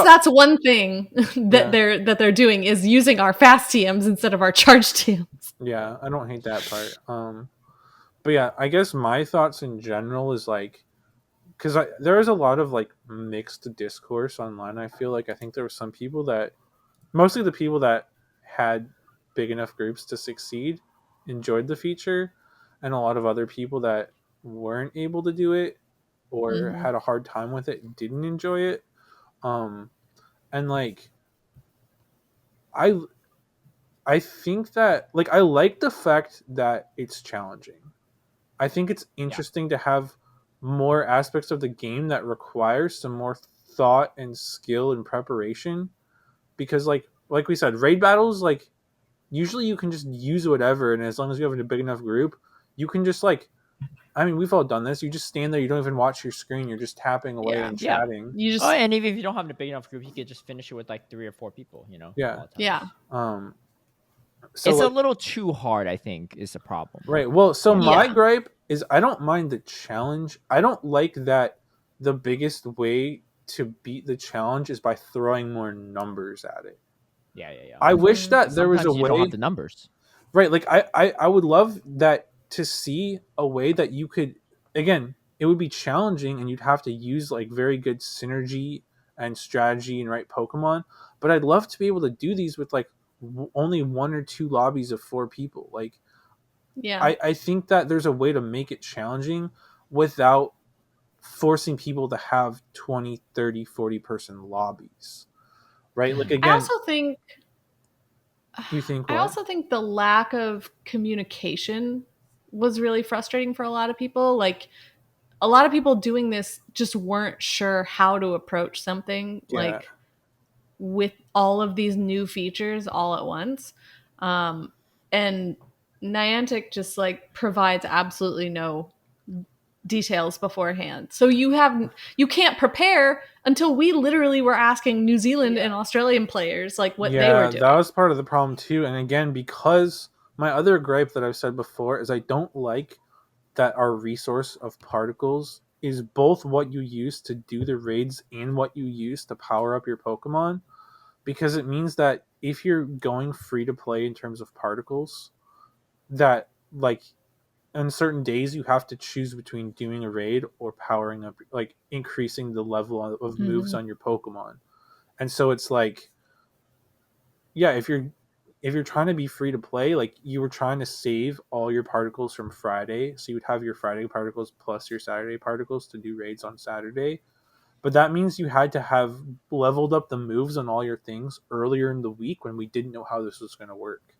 that's one thing that they're doing is using our fast TMs instead of our charge TMs. Yeah, I don't hate that part. But yeah, I guess my thoughts in general is like, because there is a lot of like mixed discourse online. I think there were some people that, mostly the people that had big enough groups to succeed, enjoyed the feature, and a lot of other people that weren't able to do it or had a hard time with it didn't enjoy it. And like, I think that like I like the fact that it's challenging. I think it's interesting to have more aspects of the game that require some more thought and skill and preparation, because like we said, raid battles, like usually you can just use whatever, and as long as you have a big enough group, you can just like, I mean, we've all done this. You just stand there, you don't even watch your screen, you're just tapping away and chatting. And even if you don't have a big enough group, you could just finish it with like 3 or 4 people, you know. So it's like, a little too hard, I think, is the problem. Right. Well, so my gripe is I don't mind the challenge. I don't like that the biggest way to beat the challenge is by throwing more numbers at it. Yeah. I wish that there was a way. You don't have the numbers. Right. Like I would love that to see a way that you could, again, it would be challenging and you'd have to use like very good synergy and strategy and right Pokemon. But I'd love to be able to do these with like only 1 or 2 lobbies of 4 people. Like, I think that there's a way to make it challenging without forcing people to have 20, 30, 40 person lobbies. Right? Like, again, I also think what? I also think the lack of communication was really frustrating for a lot of people. Like, a lot of people doing this just weren't sure how to approach something like with all of these new features all at once. And Niantic just like provides absolutely no details beforehand. So you can't prepare until we literally were asking New Zealand and Australian players like what they were doing. That was part of the problem too. And again, because my other gripe that I've said before is I don't like that our resource of particles is both what you use to do the raids and what you use to power up your Pokemon, because it means that if you're going free to play in terms of particles, that like on certain days you have to choose between doing a raid or powering up, like increasing the level of moves on your Pokemon. And so it's like, if you're trying to be free to play, like you were trying to save all your particles from Friday, so you would have your Friday particles plus your Saturday particles to do raids on Saturday. But that means you had to have leveled up the moves on all your things earlier in the week when we didn't know how this was going to work.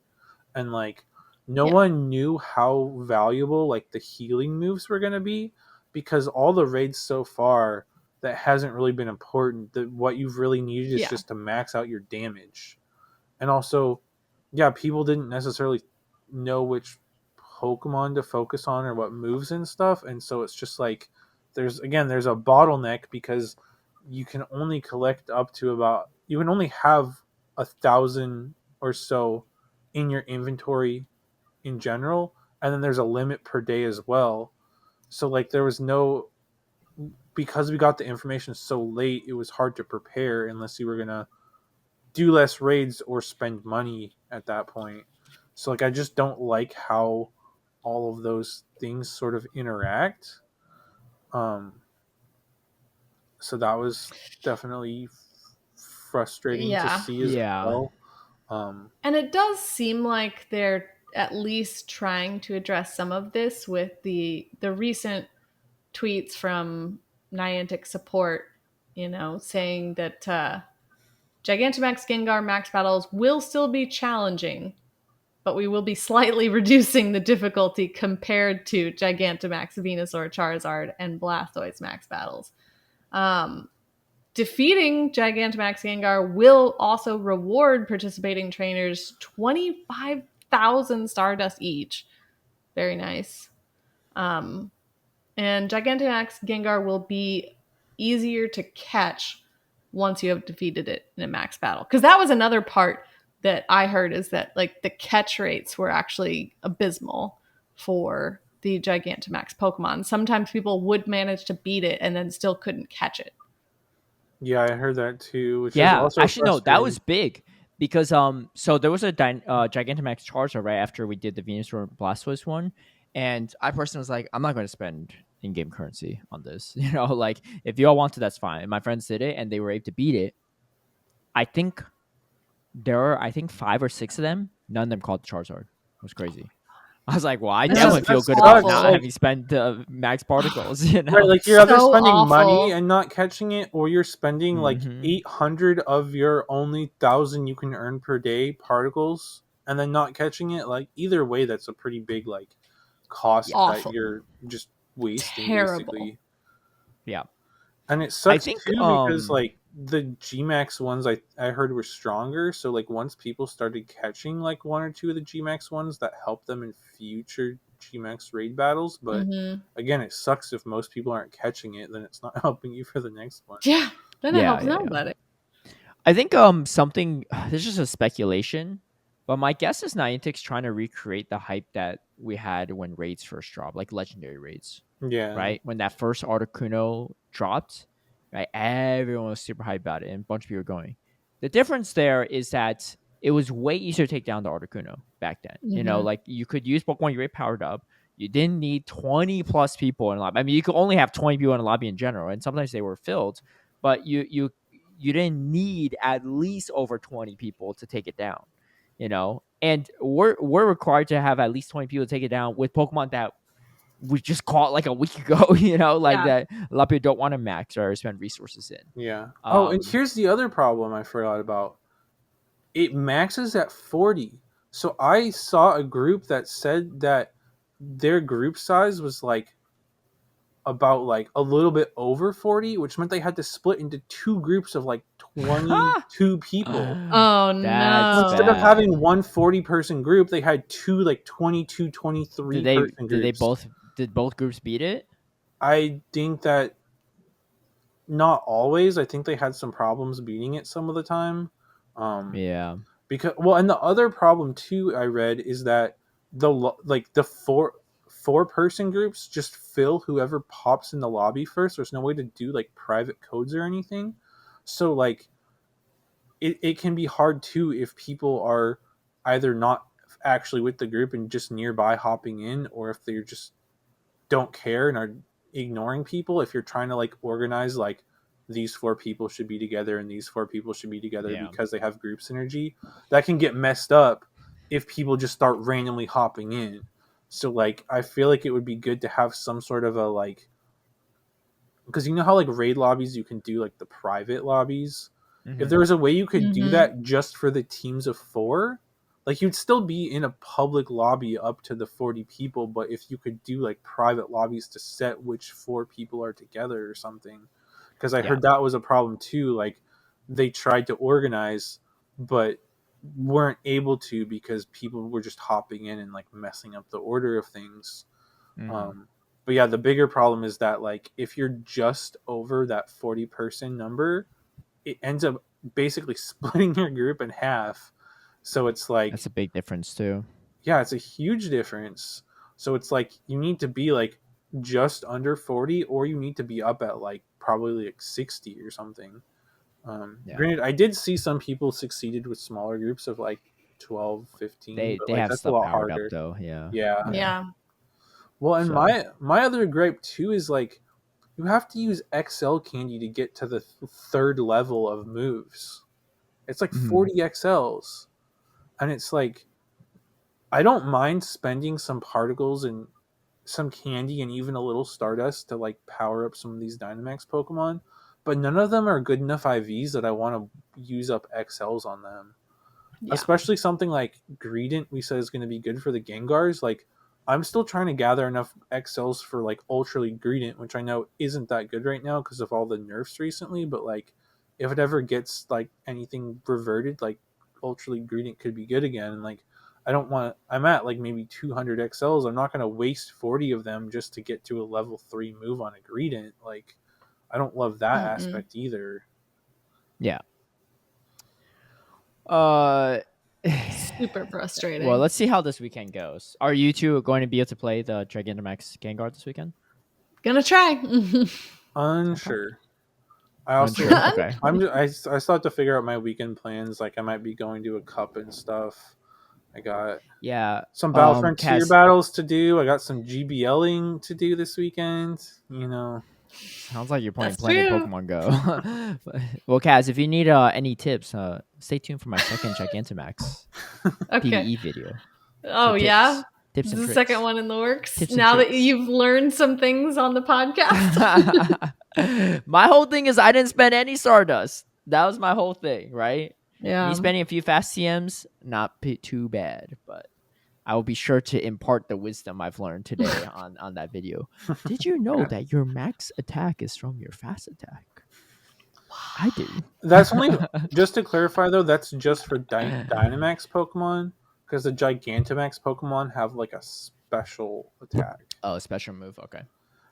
And like no one knew how valuable like the healing moves were going to be, because all the raids so far that hasn't really been important. That what you've really needed is just to max out your damage. And also, people didn't necessarily know which Pokemon to focus on or what moves and stuff. And so it's just like, there's a bottleneck, because you can only collect up to you can only have 1,000 or so in your inventory in general. and then there's a limit per day as well. So like there was no, because we got the information so late, it was hard to prepare unless you were gonna do less raids or spend money at that point. So like I just don't like how all of those things sort of interact. So that was definitely frustrating to see as well. And it does seem like they're at least trying to address some of this with the recent tweets from Niantic support, saying that Gigantamax Gengar max battles will still be challenging, but we will be slightly reducing the difficulty compared to Gigantamax Venusaur, Charizard, and Blastoise max battles. Defeating Gigantamax Gengar will also reward participating trainers 25,000 Stardust each. Very nice. And Gigantamax Gengar will be easier to catch once you have defeated it in a max battle. Because that was another part that I heard, is that like the catch rates were actually abysmal for the Gigantamax Pokemon. Sometimes people would manage to beat it and then still couldn't catch it. Yeah, I heard that too. Which yeah, is also actually, no, that was big because so there was a Gigantamax Charizard right after we did the Venusaur Blastoise one, and I personally was like, I'm not going to spend in-game currency on this. Like if you all want to, that's fine. And my friends did it, and they were able to beat it. I think there are 5 or 6 of them. None of them called Charizard. It was crazy. I was like, well, I definitely feel good about not having spent max particles. Right, like you're either spending money and not catching it, or you're spending like 800 of your only 1,000 you can earn per day particles, and then not catching it. Like either way, that's a pretty big like cost that you're just wasting. Terrible. Basically. Yeah, and it sucks too because like the Gmax ones I heard were stronger. So like once people started catching like 1 or 2 of the Gmax ones, that helped them in future Gmax raid battles. But again, it sucks if most people aren't catching it, then it's not helping you for the next one. Yeah, then it helps nobody. I think something, this is just a speculation, but my guess is Niantic's trying to recreate the hype that we had when raids first dropped, like legendary raids. Yeah. Right? When that first Articuno dropped, right? Everyone was super hyped about it, and a bunch of people were going. The difference there is that it was way easier to take down the Articuno back then. Like you could use Pokemon you already powered up. You didn't need 20 plus people in a lobby. I mean, you could only have 20 people in a lobby in general, and sometimes they were filled, but you didn't need at least over 20 people to take it down. And we're required to have at least 20 people to take it down with Pokemon that we just caught like a week ago, that a lot of people don't want to max or spend resources in. Yeah. And here's the other problem I forgot about. It maxes at 40. So I saw a group that said that their group size was like about like a little bit over 40, which meant they had to split into 2 groups of like 22 people. Oh no. Instead of having one 40-person group, they had 2 like 22, 23 person groups. Did both groups beat it? I think that not always. I think they had some problems beating it some of the time. Yeah. Because and the other problem too I read is that the 4-person groups just fill whoever pops in the lobby first. There's no way to do like private codes or anything. So like it can be hard too if people are either not actually with the group and just nearby hopping in, or if they're just don't care and are ignoring people. If you're trying to like organize like these 4 people should be together and these 4 people should be together because they have group synergy, that can get messed up if people just start randomly hopping in. So like I feel like it would be good to have some sort of a like, because you know how like raid lobbies you can do like the private lobbies. If there was a way you could do that just for the teams of 4, like you'd still be in a public lobby up to the 40 people, but if you could do like private lobbies to set which 4 people are together or something. Because I heard that was a problem too. Like they tried to organize, but weren't able to because people were just hopping in and like messing up the order of things. But yeah, the bigger problem is that like if you're just over that 40-person number, it ends up basically splitting your group in half. So it's like that's a big difference too. Yeah, it's a huge difference. So it's like you need to be like just under 40, or you need to be up at like probably like 60 or something. Granted, I did see some people succeeded with smaller groups of like 12, 15. They but like have that's a stuff lot powered harder. up though. Yeah. Yeah. Well, and So- my other gripe too is like you have to use XL candy to get to the third level of moves. It's like 40 XLs, and it's like I don't mind spending some particles and some candy and even a little Stardust to like power up some of these Dynamax Pokemon, but none of them are good enough IVs that I want to use up XLs on them. Yeah. Especially something like Greedent we said is going to be good for the Gengars. Like I'm still trying to gather enough XLs for like Ultra League Greedent, which I know isn't that good right now because of all the nerfs recently, but like if it ever gets like anything reverted, like Ultra League Greedent could be good again. And like I'm at like maybe 200 XLs. I'm not going to waste 40 of them just to get to a level 3 move on a Greedent. Like I don't love that aspect either. Yeah. Super frustrating. Well, let's see how this weekend goes. Are you two going to be able to play the Gigantamax Gengar this weekend? Gonna try. Unsure. I also Okay. I still have to figure out my weekend plans. Like I might be going to a cup and stuff. I got some Battlefront tier battles to do. I got some GBLing to do this weekend. You know, sounds like you're playing That's plenty true. of Pokemon Go. Well, Kaz, if you need any tips, stay tuned for my second Gigantamax Okay. PvE video. Oh, tips, yeah? Tips This and is the tricks. second one in the works. Tips and Now that tricks. you've learned some things on the podcast. My whole thing is I didn't spend any Stardust. That was my whole thing, right? Yeah. Me spending a few fast CMs, not too bad, but I will be sure to impart the wisdom I've learned today on that video. Did you know that your max attack is from your fast attack? I do. that's only just to clarify though. That's just for Dynamax Pokemon, because the Gigantamax Pokemon have like a special attack. Oh, special move. Okay.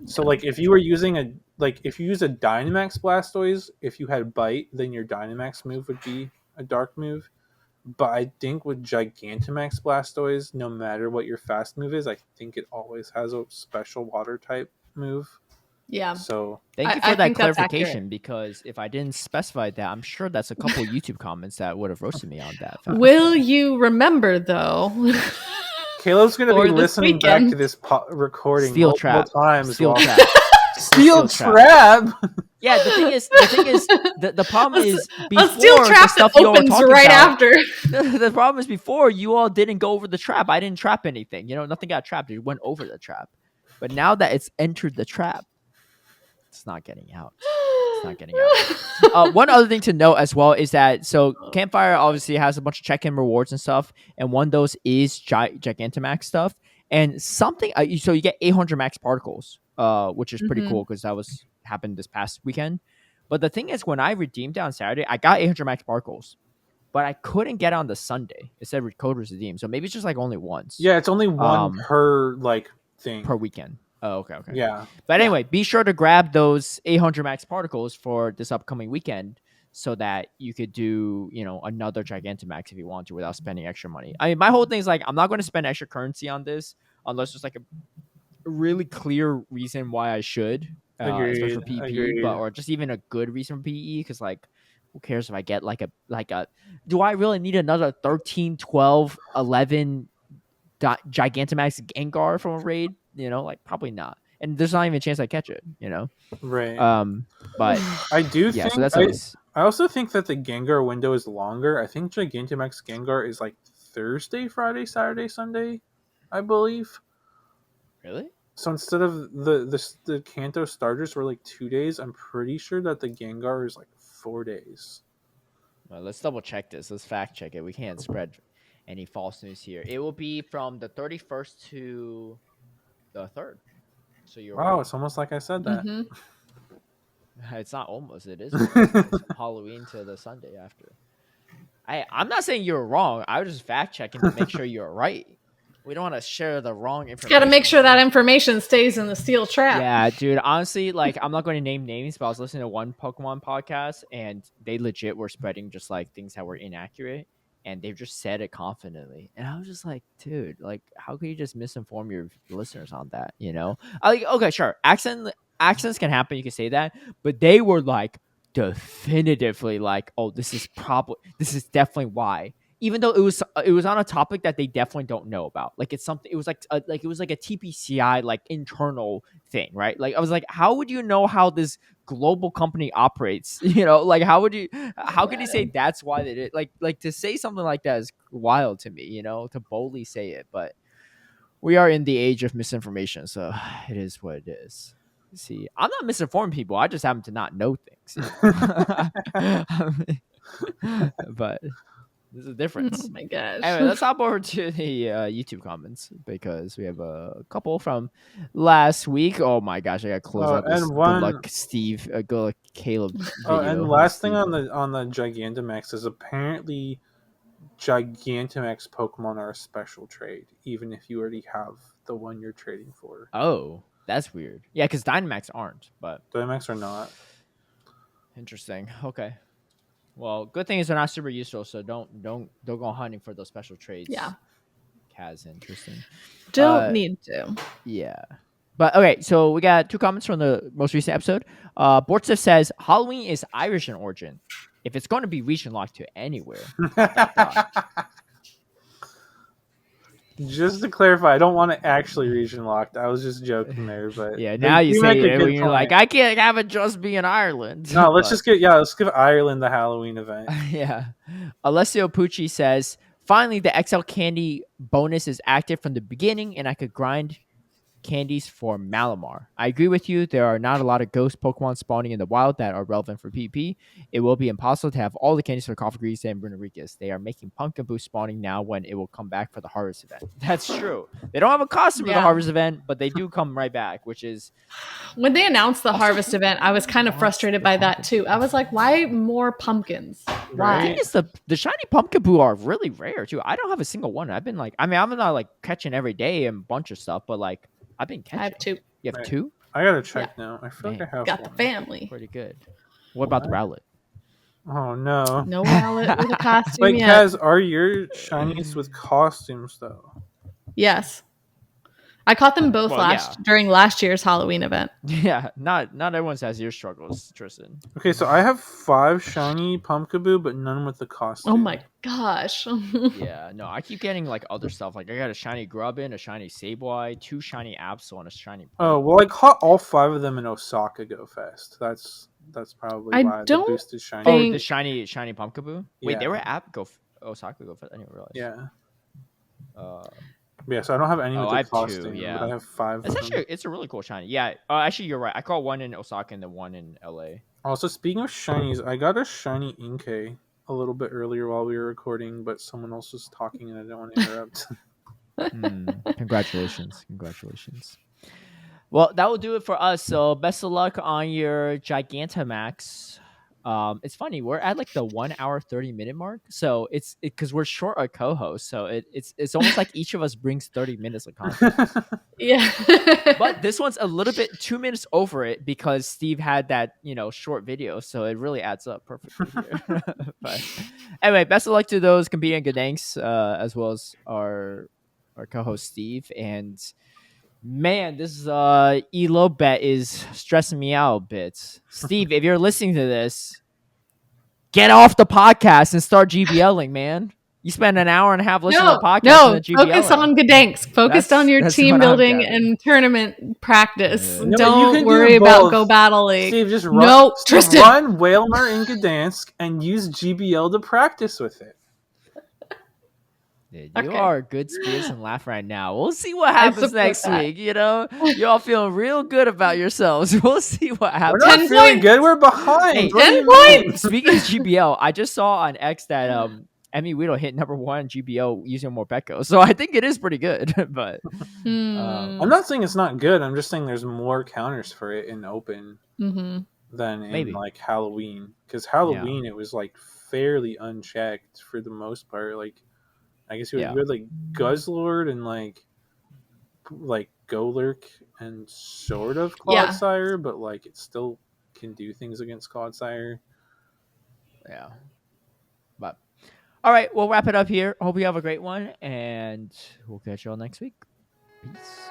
So like if you were using if you use a Dynamax Blastoise, if you had Bite, then your Dynamax move would be a Dark move. But I think with Gigantamax Blastoise, no matter what your fast move is, I think it always has a special water type move. Yeah. So thank you for that clarification, because if I didn't specify that, I'm sure that's a couple YouTube comments that would have roasted me on that. Will you remember though? Caleb's going to be listening back to this recording multiple times. Steel trap. Steel trap. Yeah, the thing is, the problem is before a steel trap the stuff that you all were opens talking right about, after. The problem is before you all didn't go over the trap. I didn't trap anything. You know, nothing got trapped. It went over the trap. But now that it's entered the trap, it's not getting out. It's not getting out. One other thing to note as well is that Campfire obviously has a bunch of check-in rewards and stuff, and one of those is Gigantamax stuff. And something, so you get 800 max particles, which is pretty cool because that happened this past weekend. But the thing is, when I redeemed it on Saturday, I got 800 max particles, but I couldn't get it on the Sunday. It said code was redeemed, so maybe it's just like only once. Yeah, it's only one per thing per weekend. Oh, okay. Yeah. But anyway, be sure to grab those 800 max particles for this upcoming weekend so that you could do, another Gigantamax if you want to without spending extra money. I mean, my whole thing is I'm not going to spend extra currency on this unless there's a really clear reason why I should, especially for PvP, or just even a good reason for PvE, because who cares if I get do I really need another 13, 12, 11 Gigantamax Gengar from a raid? Probably not. And there's not even a chance I catch it, Right. But I do think so that's I also think that the Gengar window is longer. I think Gigantamax Gengar is Thursday, Friday, Saturday, Sunday, I believe. Really? So instead of the Kanto starters were 2 days, I'm pretty sure that the Gengar is 4 days. Well, let's double check this. Let's fact check it. We can't spread any false news here. It will be from the 31st to the 3rd. So you're wow, right. It's almost like I said that. It's not almost. It is. It's Halloween to the Sunday after. I'm not saying you're wrong. I was just fact checking to make sure you're right. We don't want to share the wrong information. Got to make sure that information stays in the steel trap. Yeah, dude. Honestly, I'm not going to name names, but I was listening to one Pokemon podcast, and they legit were spreading just things that were inaccurate. and they've just said it confidently. And I was just like, dude, like, how could you just misinform your listeners on that? You know, like, okay, sure, accents can happen. You can say that, but they were like definitively like, oh, this is definitely why. Even though it was on a topic that they definitely don't know about, like it's something. It was like a TPCI like internal thing, right? Like I was like, how would you know how this global company operates? You know, like how could you say that's why they did? Like to say something like that is wild to me. You know, to boldly say it, but we are in the age of misinformation, so it is what it is. See, I'm not misinforming people. I just happen to not know things. You know? But there's a difference. Oh my gosh. Anyway, let's hop over to the YouTube comments because we have a couple from last week. Oh my gosh, I got to close out this. Good luck, Steve. Good luck, Caleb. Oh, and last thing on the Gigantamax is apparently Gigantamax Pokemon are a special trade, even if you already have the one you're trading for. Oh, that's weird. Yeah, because Dynamax aren't, but Dynamax are not. Interesting. Okay. Well, good thing is they're not super useful, so don't go hunting for those special trades. Yeah. Kaz and Tristen. Don't need to. Yeah. But okay, so we got 2 comments from the most recent episode. Bortsev says Halloween is Irish in origin. If it's going to be region locked to anywhere. Just to clarify, I don't want to actually region locked. I was just joking there, but yeah, now you say it when you're like, I can't have it just be in Ireland. No, let's give Ireland the Halloween event. Yeah. Alessio Pucci says, finally the XL candy bonus is active from the beginning, and I could grind candies for Malamar. I agree with you. There are not a lot of ghost Pokemon spawning in the wild that are relevant for PvP. It will be impossible to have all the candies for Cofagrease and Brunaricus. They are making Pumpkaboo spawning now when it will come back for the harvest event. That's true. They don't have a costume for the harvest event, but they do come right back, which is... When they announced the harvest event, I was kind of frustrated by that too. I was like, why more pumpkins? Why? The thing is, the shiny Pumpkaboo are really rare too. I don't have a single one. I've been like, I'm not like catching every day and a bunch of stuff, but like, I've been catching. I have 2. You have 2? I gotta check now. I feel like I have got one. the family. Pretty good. What about the Rowlet? Oh no. No Rowlet with a costume Like, yet. Kaz, are your shinies with costumes though? Yes. I caught them both during last year's Halloween event. Yeah, not everyone has your struggles, Tristen. Okay, so I have 5 shiny Pumpkaboo, but none with the costume. Oh my gosh. Yeah, no, I keep getting like other stuff. Like I got a shiny Grubbin, a shiny Sableye, 2 shiny Absol, and a shiny. Oh well, I caught all 5 of them in Osaka Go Fest. That's probably why the boosted shiny. Oh, the shiny Pumpkaboo. Wait, Yeah. they were at Osaka Go Fest. I didn't realize. Yeah. Uh, Yeah, so I don't have any with the I have costume, 2, yeah. but I have 5 It's of them. it's a really cool shiny. Yeah, actually, you're right. I caught 1 in Osaka and then 1 in LA. Also, speaking of shinies, I got a shiny Inkay a little bit earlier while we were recording, but someone else was talking and I didn't want to interrupt. Congratulations. Well, that will do it for us. So best of luck on your Gigantamax. It's funny, we're at like the 1 hour 30-minute mark, so it's because we're short a co-host, so it's almost like each of us brings 30 minutes of content. Yeah. But this one's a little bit 2 minutes over it because Steve had that short video, so it really adds up perfectly here. But anyway, best of luck to those competing good thanks, as well as our co-host Steve. And man, this Elo bet is stressing me out a bit. Steve, if you're listening to this, get off the podcast and start GBLing, man. You spend an hour and a half listening to the podcast. And then focus on Gdansk. Focus on your team building and tournament practice. Yeah. Don't worry about Go Battle League. Steve, just Tristen. run Whalmer in Gdansk and use GBL to practice with it. Dude, you are good spirits and laugh right now. We'll see what happens next week. You're all feeling real good about yourselves. We'll see what happens. We're not feeling good. We're behind. Hey, 10 points. Speaking of GBL, I just saw on X that Emmy Weedle hit number 1 GBL using Morpeko. So I think it is pretty good. But I'm not saying it's not good. I'm just saying there's more counters for it in Open than in like Halloween. Because Halloween, it was like fairly unchecked for the most part. Like, I guess you had like Guzzlord and like Golurk and sort of Clodsire, but like it still can do things against Clodsire. Yeah. But All right, we'll wrap it up here. Hope you have a great one, and we'll catch you all next week. Peace.